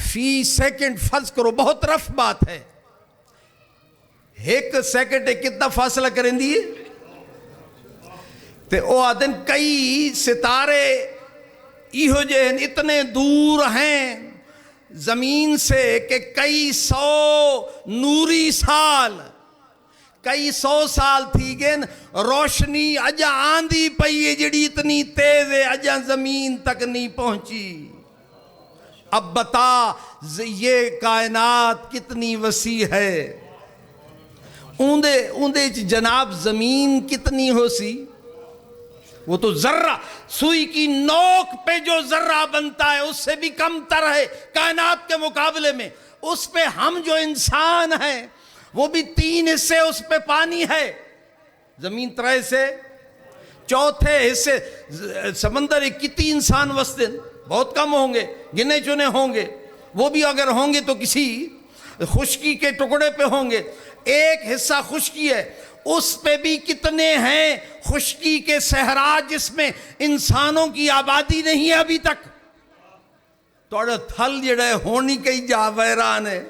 فی سیکنڈ. فرض کرو بہت رف بات ہے, ایک سیکنڈ کتنا فاصلہ کریں دیئے. تے او آدن کئی ستارے ایہو جہن اتنے دور ہیں زمین سے کہ کئی سو نوری سال, کئی سو سال تھی گئن. روشنی اجا آندھی پئی ہے جڑی اتنی تیز ہے, اجا زمین تک نہیں پہنچی. اب بتا یہ کائنات کتنی وسیع ہے. اوندے جناب زمین کتنی ہو سی, وہ تو ذرہ, سوئی کی نوک پہ جو ذرہ بنتا ہے اس سے بھی کم تر ہے کائنات کے مقابلے میں. اس پہ ہم جو انسان ہیں وہ بھی 3 حصے اس پہ پانی ہے, زمین 3 حصے, چوتھے حصے سمندر. کتنی انسان وسطے بہت کم ہوں گے, گنے چنے ہوں گے, وہ بھی اگر ہوں گے تو کسی خشکی کے ٹکڑے پہ ہوں گے. ایک حصہ خشکی ہے, اس پہ بھی کتنے ہیں خشکی کے صحرا جس میں انسانوں کی آبادی نہیں ہے ابھی تک. توڑا تھل جڑے ہونی کئی جا ویران ہے.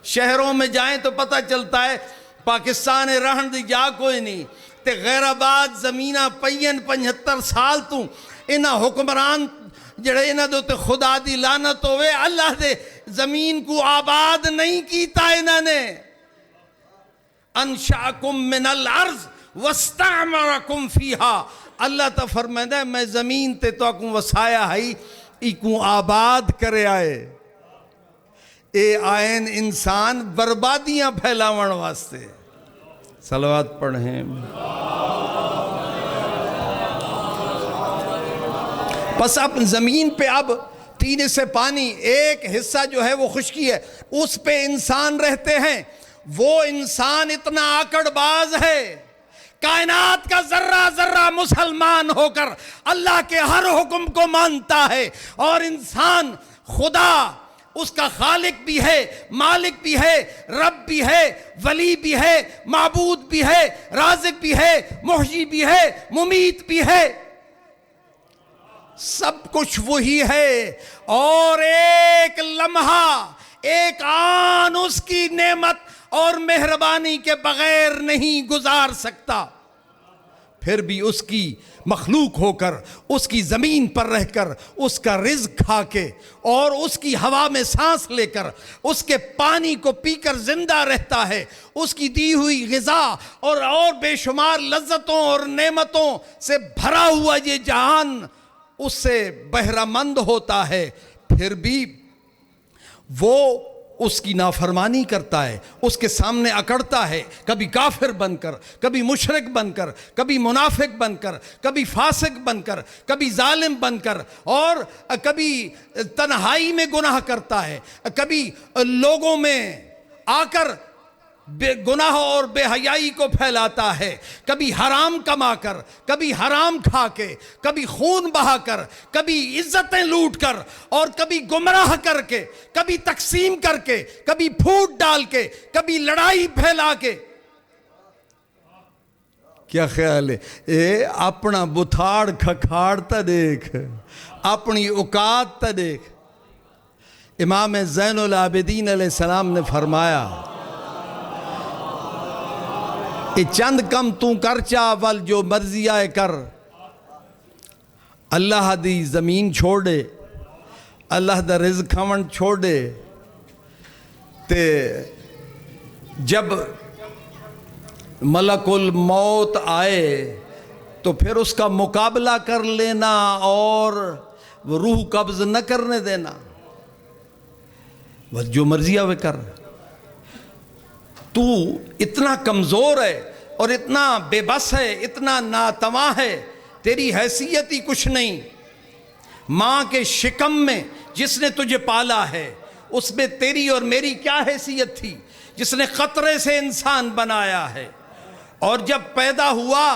شہروں میں جائیں تو پتہ چلتا ہے پاکستان رہن دی جا کوئی نہیں, تے غیر آباد زمینہ پین 75 سال تو انہا حکمران جڑے انہا دو تے خدا دی لعنت ہوئے, اللہ دے زمین کو آباد نہیں کیتا انہا نے. انشاکم من الارض واستعمرکم فیہا. اللہ تا فرمائدہ ہے میں زمین تے تو اکوں وسایا ہی ایکوں آباد کرے آئے. اے آئین انسان بربادیاں پھیلاون واسطے. صلوات پڑھیں. بس اب زمین پہ اب 3 حصے پانی، ایک حصہ جو ہے وہ خشکی ہے، اس پہ انسان رہتے ہیں. وہ انسان اتنا آکڑ باز ہے، کائنات کا ذرہ ذرہ مسلمان ہو کر اللہ کے ہر حکم کو مانتا ہے، اور انسان خدا اس کا خالق بھی ہے، مالک بھی ہے، رب بھی ہے، ولی بھی ہے، معبود بھی ہے، رازق بھی ہے، محیی بھی ہے، ممیت بھی ہے. سب کچھ وہی ہے، اور ایک لمحہ، ایک آن اس کی نعمت اور مہربانی کے بغیر نہیں گزار سکتا. پھر بھی اس کی مخلوق ہو کر، اس کی زمین پر رہ کر، اس کا رزق کھا کے، اور اس کی ہوا میں سانس لے کر، اس کے پانی کو پی کر زندہ رہتا ہے. اس کی دی ہوئی غذا اور بے شمار لذتوں اور نعمتوں سے بھرا ہوا یہ جہان اس سے بہرہ مند ہوتا ہے. پھر بھی وہ اس کی نافرمانی کرتا ہے، اس کے سامنے اکڑتا ہے، کبھی کافر بن کر، کبھی مشرک بن کر، کبھی منافق بن کر، کبھی فاسق بن کر، کبھی ظالم بن کر، اور کبھی تنہائی میں گناہ کرتا ہے، کبھی لوگوں میں آ کر گناہ اور بے حیائی کو پھیلاتا ہے، کبھی حرام کما کر، کبھی حرام کھا کے، کبھی خون بہا کر، کبھی عزتیں لوٹ کر، اور کبھی گمراہ کر کے، کبھی تقسیم کر کے، کبھی پھوٹ ڈال کے، کبھی لڑائی پھیلا کے. کیا خیال ہے؟ اے اپنا بتھاڑ کھکھاڑ تا دیکھ، اپنی اوقات تا دیکھ. امام زین العابدین علیہ السلام نے فرمایا، چند کم تو کر چاول جو مرضی آئے کر. اللہ دی زمین چھوڑے، اللہ دا رزق کھون چھوڑے، تے جب ملک الموت آئے تو پھر اس کا مقابلہ کر لینا اور روح قبض نہ کرنے دینا. بس جو مرضی آئے کر. تو اتنا کمزور ہے اور اتنا بے بس ہے، اتنا ناتواں ہے، تیری حیثیت ہی کچھ نہیں. ماں کے شکم میں جس نے تجھے پالا ہے، اس میں تیری اور میری کیا حیثیت تھی؟ جس نے قطرے سے انسان بنایا ہے، اور جب پیدا ہوا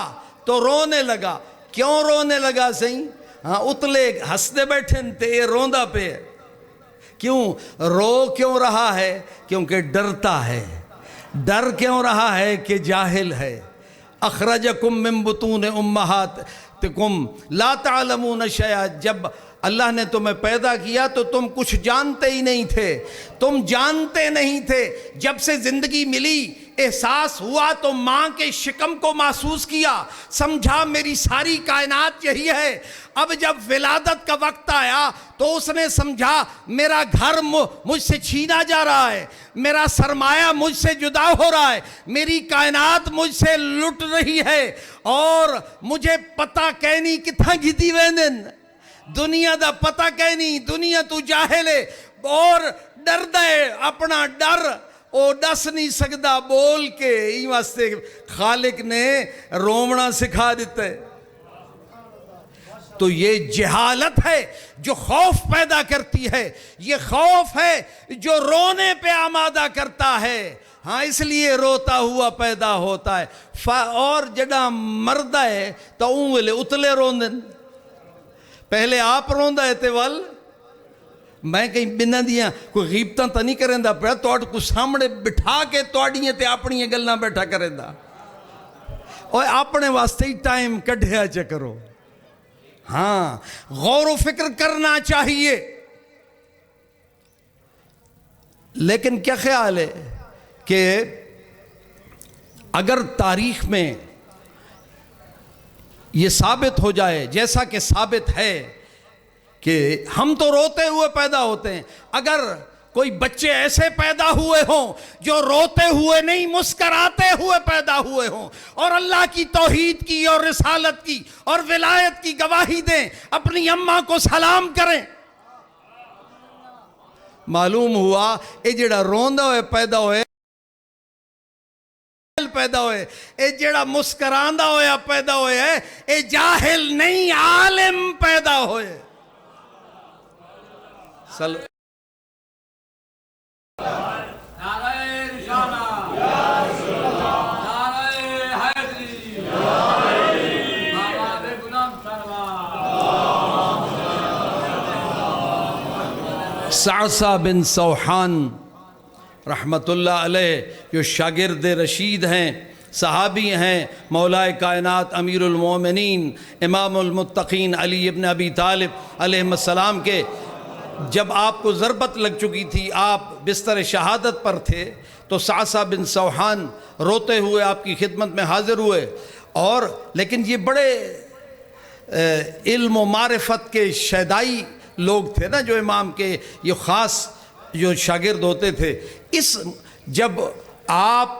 تو رونے لگا. کیوں رونے لگا سہی؟ ہاں اتلے ہنستے بیٹھے تے روندہ پہ. کیوں رو کیوں رہا ہے؟ کیونکہ ڈرتا ہے. ڈر کیوں رہا ہے؟ کہ جاہل ہے. اخرجکم من بطون امہاتکم لا تعلمون شیئا. جب اللہ نے تمہیں پیدا کیا تو تم کچھ جانتے ہی نہیں تھے، تم جانتے نہیں تھے. جب سے زندگی ملی، احساس ہوا تو ماں کے شکم کو محسوس کیا، سمجھا میری ساری کائنات یہی ہے. اب جب ولادت کا وقت آیا تو اس نے سمجھا میرا گھر مجھ سے چھینا جا رہا ہے، میرا سرمایہ مجھ سے جدا ہو رہا ہے، میری کائنات مجھ سے لٹ رہی ہے، اور مجھے پتہ کہنی کتھا گھتی ویندن. دنیا دا پتہ کہنی، دنیا تو جاہل ہے، اور ڈر دے. اپنا ڈر او دس نہیں سکتا بول کے. ہی واسطے خالق نے رومنا سکھا دیتا ہے. تو یہ جہالت ہے جو خوف پیدا کرتی ہے، یہ خوف ہے جو رونے پہ آمادہ کرتا ہے. ہاں اس لیے روتا ہوا پیدا ہوتا ہے. اور جڑا مرد ہے تو ویلے اتلے روندن. پہلے آپ روندا ہے تے ول میں کہیں بنا دیاں کوئی غیبتاں تا نہیں کریں دا پڑا توڑ کو سامنے بٹھا کے توڑیاں تے اپنی گلنا بیٹھا کریں دا. اور اپنے واسطے ہی ٹائم کڈھیا چکرو. ہاں غور و فکر کرنا چاہیے. لیکن کیا خیال ہے کہ اگر تاریخ میں یہ ثابت ہو جائے جیسا کہ ثابت ہے کہ ہم تو روتے ہوئے پیدا ہوتے ہیں، اگر کوئی بچے ایسے پیدا ہوئے ہوں جو روتے ہوئے نہیں مسکراتے ہوئے پیدا ہوئے ہوں، اور اللہ کی توحید کی اور رسالت کی اور ولایت کی گواہی دیں، اپنی اماں کو سلام کریں، معلوم ہوا اے جڑا روندا ہوئے پیدا ہوئے پیدا ہوئے، اے جڑا مسکراندا ہویا پیدا ہوئے ہے، اے جاہل نہیں عالم پیدا ہوئے. نعرہ رسالہ، نعرہ حیدری، آواز غلام سلام. صعصع بن سوحان رحمت اللہ علیہ جو شاگرد رشید ہیں، صحابی ہیں، مولا کائنات امیر المومنین امام المتقین علی ابن ابی طالب علیہ السلام کے، جب آپ کو ضربت لگ چکی تھی، آپ بستر شہادت پر تھے، تو صعصع بن سوحان روتے ہوئے آپ کی خدمت میں حاضر ہوئے. اور لیکن یہ بڑے علم و معرفت کے شیدائی لوگ تھے نا، جو امام کے یہ خاص جو شاگرد ہوتے تھے. جب آپ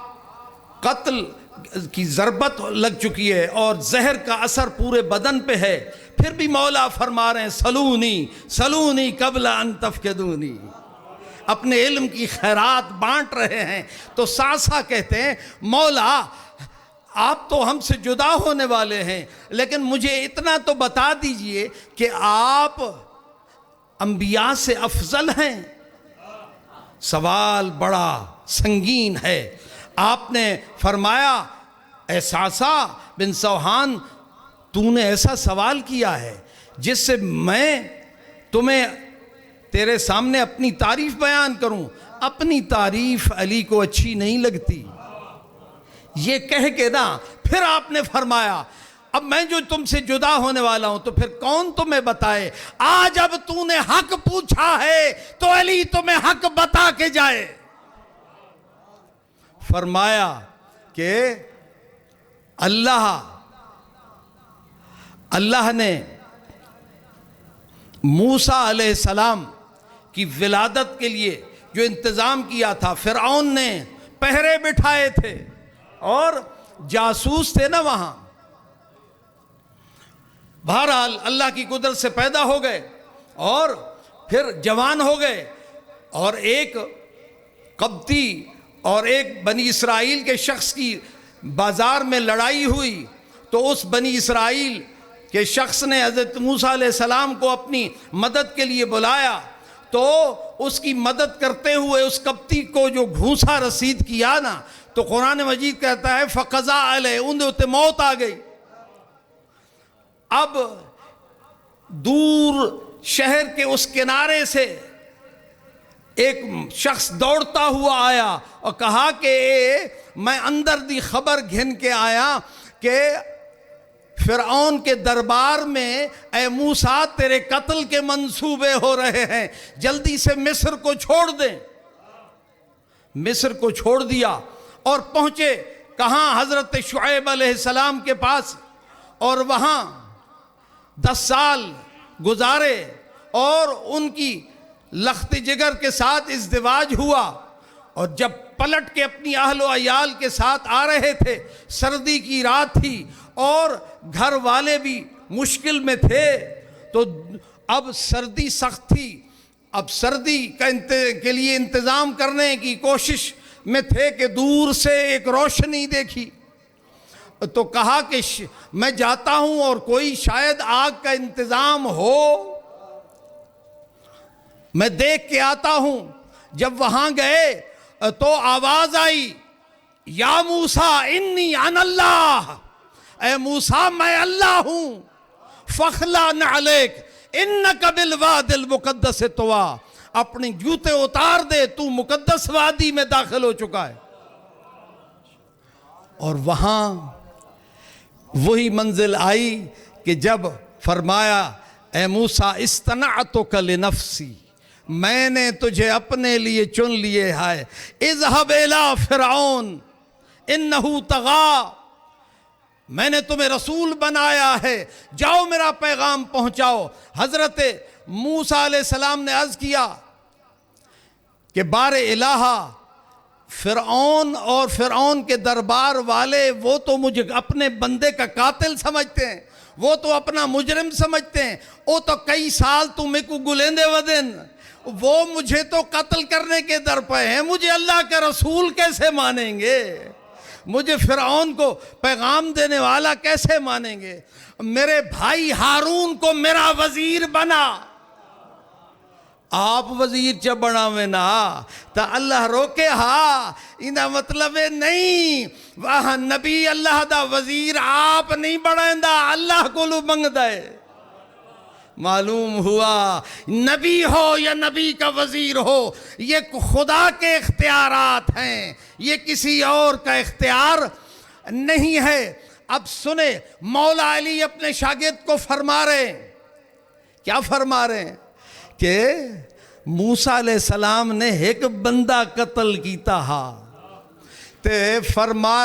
قتل کی ضربت لگ چکی ہے اور زہر کا اثر پورے بدن پہ ہے، پھر بھی مولا فرما رہے ہیں سلونی سلونی قبل ان تفقدونی، اپنے علم کی خیرات بانٹ رہے ہیں. تو صعصع کہتے ہیں مولا آپ تو ہم سے جدا ہونے والے ہیں، لیکن مجھے اتنا تو بتا دیجئے کہ آپ انبیاء سے افضل ہیں. سوال بڑا سنگین ہے. آپ نے فرمایا اے صعصع بن سوحان، تو نے ایسا سوال کیا ہے جس سے میں تمہیں تیرے سامنے اپنی تعریف بیان کروں. اپنی تعریف علی کو اچھی نہیں لگتی. یہ کہہ کے نا پھر آپ نے فرمایا اب میں جو تم سے جدا ہونے والا ہوں تو پھر کون تمہیں بتائے. آج اب تو نے حق پوچھا ہے تو علی تمہیں حق بتا کے جائے. فرمایا کہ اللہ نے موسیٰ علیہ السلام کی ولادت کے لیے جو انتظام کیا تھا، فرعون نے پہرے بٹھائے تھے اور جاسوس تھے نا وہاں. بہرحال اللہ کی قدرت سے پیدا ہو گئے اور پھر جوان ہو گئے، اور ایک قبطی اور ایک بنی اسرائیل کے شخص کی بازار میں لڑائی ہوئی. تو اس بنی اسرائیل کے شخص نے حضرت موسیٰ علیہ السلام کو اپنی مدد کے لیے بلایا. تو اس کی مدد کرتے ہوئے اس قبطی کو جو گھونسا رسید کیا نا، تو قرآن مجید کہتا ہے فقضا علیہ، اندے اتے موت آ گئی. اب دور شہر کے اس کنارے سے ایک شخص دوڑتا ہوا آیا اور کہا کہ میں اندر دی خبر گھن کے آیا کہ فرعون کے دربار میں اے موسیٰ تیرے قتل کے منصوبے ہو رہے ہیں، جلدی سے مصر کو چھوڑ دیں. مصر کو چھوڑ دیا اور پہنچے کہاں؟ حضرت شعیب علیہ السلام کے پاس. اور وہاں 10 سال گزارے اور ان کی لخت جگر کے ساتھ ازدواج ہوا. اور جب پلٹ کے اپنی اہل و عیال کے ساتھ آ رہے تھے، سردی کی رات تھی اور گھر والے بھی مشکل میں تھے. تو اب سردی سخت تھی، اب سردی کے لیے انتظام کرنے کی کوشش میں تھے کہ دور سے ایک روشنی دیکھی. تو کہا کہ میں جاتا ہوں اور کوئی شاید آگ کا انتظام ہو، میں دیکھ کے آتا ہوں. جب وہاں گئے تو آواز آئی یا موسیٰ انی انا اللہ، اے موسیٰ میں اللہ ہوں. فخلا نعلیک انک بالواد المقدس طویٰ، اپنی جوتے اتار دے، تو مقدس وادی میں داخل ہو چکا ہے. اور وہاں وہی منزل آئی کہ جب فرمایا اے موسیٰ استنعتک لنفسی، میں نے تجھے اپنے لیے چن لیے ہے. اذهب الى فرعون انه طغى، میں نے تمہیں رسول بنایا ہے، جاؤ میرا پیغام پہنچاؤ. حضرت موسیٰ علیہ السلام نے عرض کیا کہ بار الہا، فرعون اور فرعون کے دربار والے وہ تو مجھے اپنے بندے کا قاتل سمجھتے ہیں، وہ تو اپنا مجرم سمجھتے ہیں. وہ تو کئی سال تو میں کو گلیندے ودن، وہ مجھے تو قتل کرنے کے در پہ ہیں، مجھے اللہ کا رسول کیسے مانیں گے؟ مجھے فرعون کو پیغام دینے والا کیسے مانیں گے؟ میرے بھائی ہارون کو میرا وزیر بنا، آپ وزیر چا بنا میں نا تا اللہ روکے ہاں، انہا مطلب ہے نہیں وہاں نبی اللہ دا وزیر آپ نہیں بڑھائیں دا، اللہ کو لو منگ دائے۔ معلوم ہوا نبی ہو یا نبی کا وزیر ہو، یہ خدا کے اختیارات ہیں، یہ کسی اور کا اختیار نہیں ہے۔ اب سنیں مولا علی اپنے شاگرد کو فرما رہے ہیں، کیا فرما رہے ہیں کہ موسیٰ علیہ السلام نے ایک بندہ قتل کیتا ہا تے فرما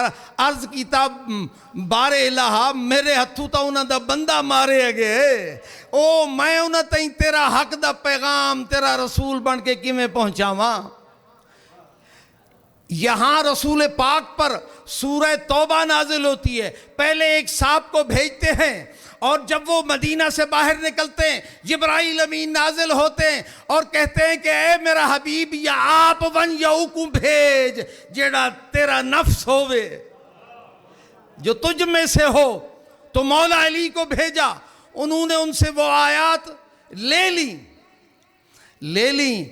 عرض کیتا بارے الہا میرے ہتھوں تا انہاں دا بندہ مارے گئے، او میں انہاں تائیں تیرا حق دا پیغام تیرا رسول بن کے کی میں پہنچاواں۔ یہاں رسول پاک پر سورہ توبہ نازل ہوتی ہے، پہلے ایک صاحب کو بھیجتے ہیں اور جب وہ مدینہ سے باہر نکلتے ہیں جبرائیل امین نازل ہوتے ہیں اور کہتے ہیں کہ اے میرا حبیب یا آپ ون یاو کو بھیج جیڑا تیرا نفس ہووے جو تجھ میں سے ہو، تو مولا علی کو بھیجا، انہوں نے ان سے وہ آیات لے لیں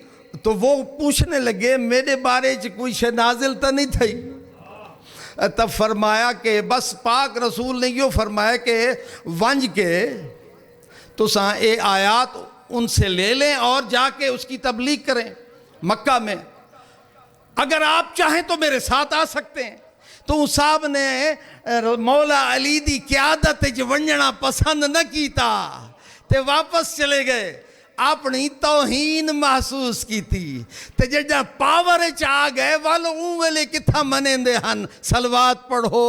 تو وہ پوچھنے لگے میرے بارے کوئی شے نازل تا نہیں تھی؟ تب فرمایا کہ بس پاک رسول نے یوں فرمایا کہ ونج کے تو ساں اے آیات ان سے لے لیں اور جا کے اس کی تبلیغ کریں مکہ میں، اگر آپ چاہیں تو میرے ساتھ آ سکتے ہیں۔ تو صاحب نے مولا علی دی قیادت ونجنا پسند نہ کیتا تے واپس چلے گئے، اپنی توہین محسوس کی تھی تے جڑا پاور چاہ گئے والو اون ویلے کتھا منیں دے ہن صلوات پڑھو۔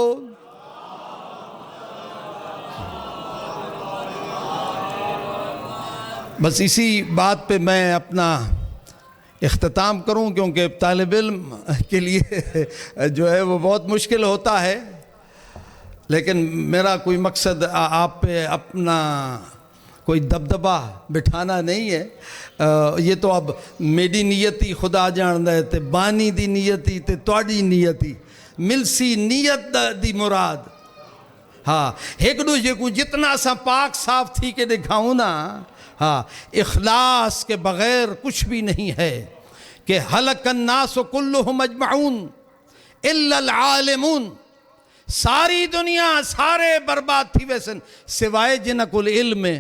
بس اسی بات پہ میں اپنا اختتام کروں کیونکہ طالب علم کے لیے جو ہے وہ بہت مشکل ہوتا ہے، لیکن میرا کوئی مقصد آپ پہ اپنا کوئی دبدبہ بٹھانا نہیں ہے۔ یہ تو اب میری نیتی خدا جاندہ ہے تے بانی دی نیتی تے توڑی نیتی ملسی نیت دی مراد۔ ہاں ایک دوسرے کو جتنا سا پاک صاف تھی کے دکھاؤں نا، ہاں اخلاص کے بغیر کچھ بھی نہیں ہے کہ ہلک الناس کلہم اجمعون الا العالمون، ساری دنیا سارے برباد تھی ویسن سوائے جنہ کل علم ہے،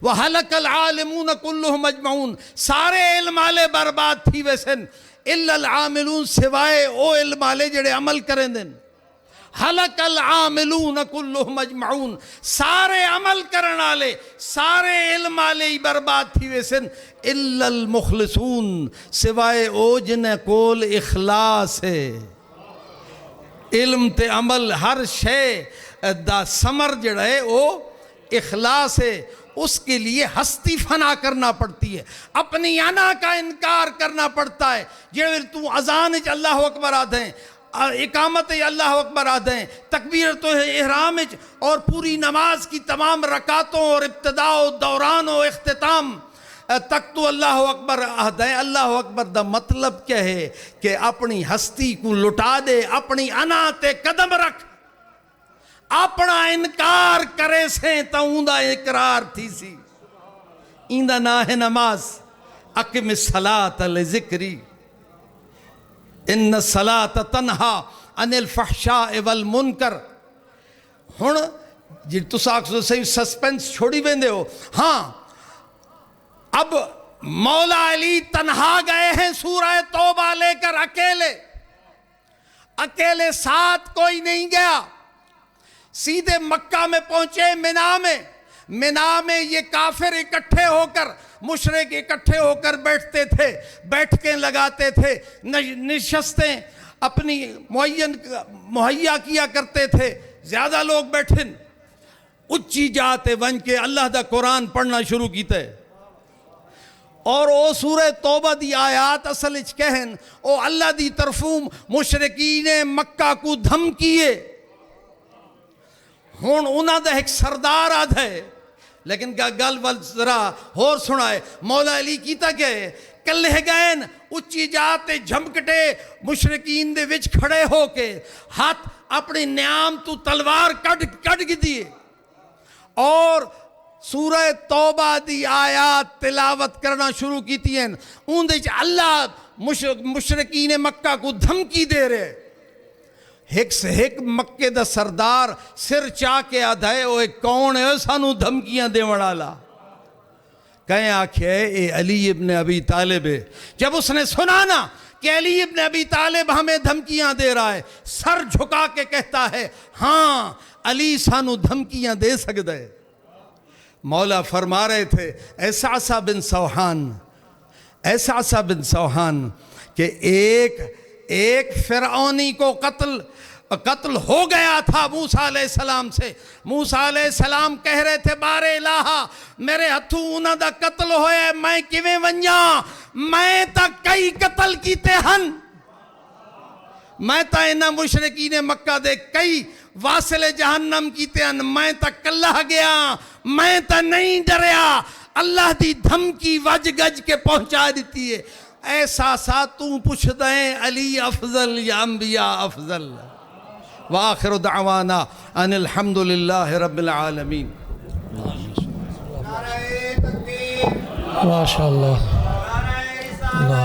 وَحَلَكَ الْعَالِمُونَ كُلُّهُمْ اجمعون، سارے علم والے برباد تھی ویسن الا العاملون سوائے او علم والے جڑے عمل کریں دن۔ حلق العاملون کلہم اجمعون، سارے عمل کرن والے سارے علم والے ہی برباد تھی ویسن الا المخلصون سوائے او جنہیں کول اخلاص ہے۔ علم تے عمل ہر شے دا ثمر جڑا ہے او اخلاص ہے، اس کے لیے ہستی فنا کرنا پڑتی ہے، اپنی انا کا انکار کرنا پڑتا ہے۔ جڑے تو اذان اللہ اکبر آدھیں، اقامت اللہ اکبر آدھیں، تکبیرت احرام اور پوری نماز کی تمام رکعتوں اور ابتداء و دوران و اختتام تک تو اللہ اکبر آدھیں۔ اللہ اکبر دا مطلب کیا ہے کہ اپنی ہستی کو لٹا دے، اپنی انا تے قدم رکھ، اپنا انکار کرے سے تا اوندا اقرار تھی سی، ایندہ نہ ہے نماز۔ اقم الصلاۃ لذکری ان الصلاۃ تنہا عن الفحشاء والمنکر۔ ہن جی تساں آکھو صحیح سسپینس چھوڑی ویندے ہو، ہاں اب مولا علی تنہا گئے ہیں سورہ توبہ لے کر اکیلے ساتھ کوئی نہیں گیا، سیدھے مکہ میں پہنچے مینا میں یہ کافر اکٹھے ہو کر مشرک اکٹھے ہو کر بیٹھتے تھے، بیٹھکیں لگاتے تھے، نشستیں اپنی مہیا کیا کرتے تھے، زیادہ لوگ بیٹھن اچھی جاتے ون کے اللہ دا قرآن پڑھنا شروع کیتے، اور او سورہ توبہ دی آیات اصل اچ کہن او اللہ دی طرفوں مشرکین مکہ کو دھمکیے۔ ہون انہاں دا ایک سردار آدھے لیکن گل ول ذرا ہور سنائے مولا علی کیتا کہ کلہ گئن اچھی جاتے جھمکٹے مشرقین دے وچ کھڑے ہو کے ہاتھ اپنی نیام تو تلوار کٹ دیے اور سورہ توبہ دی آیات تلاوت کرنا شروع کیتی ہیں. اندے چ اللہ مشرقین مکہ کو دھمکی دے رہے. ایک سے ایک مکے دا سردار سر چاہ کے آدھائے اوے کون ہے سانو دھمکیاں دے وڑالا. کہیں آکھے اے علی ابن ابی طالب ہے. جب اس نے سنا نا کہ علی ابن ابی طالب ہمیں دھمکیاں دے رہا ہے سر جھکا کے کہتا ہے ہاں علی سانو دھمکیاں دے سکتا ہے. مولا فرما رہے تھے احساسہ بن سوحان کہ ایک فرعونی کو قتل ہو گیا تھا موسیٰ علیہ السلام سے. موسیٰ علیہ السلام کہہ رہے تھے بارے الہا میرے ہتھوں انہاں دا قتل ہوئے میں کیویں ونجاں میں تا کئی قتل کیتے ہن. میں تا انہاں مشرکین مکہ دے کئی واصل جہنم کیتے ہیں. میں تا کلہ گیا میں تا نہیں ڈریا. اللہ دی دھمکی وج گج کے پہنچا دیتی ہے. احساسات تو پوچھ دیں علی افضل یا انبیاء افضل. وآخر دعوانا ان الحمدللہ رب العالمین. نعرہ تکبیر. ماشاءاللہ. نعرہ رسالت.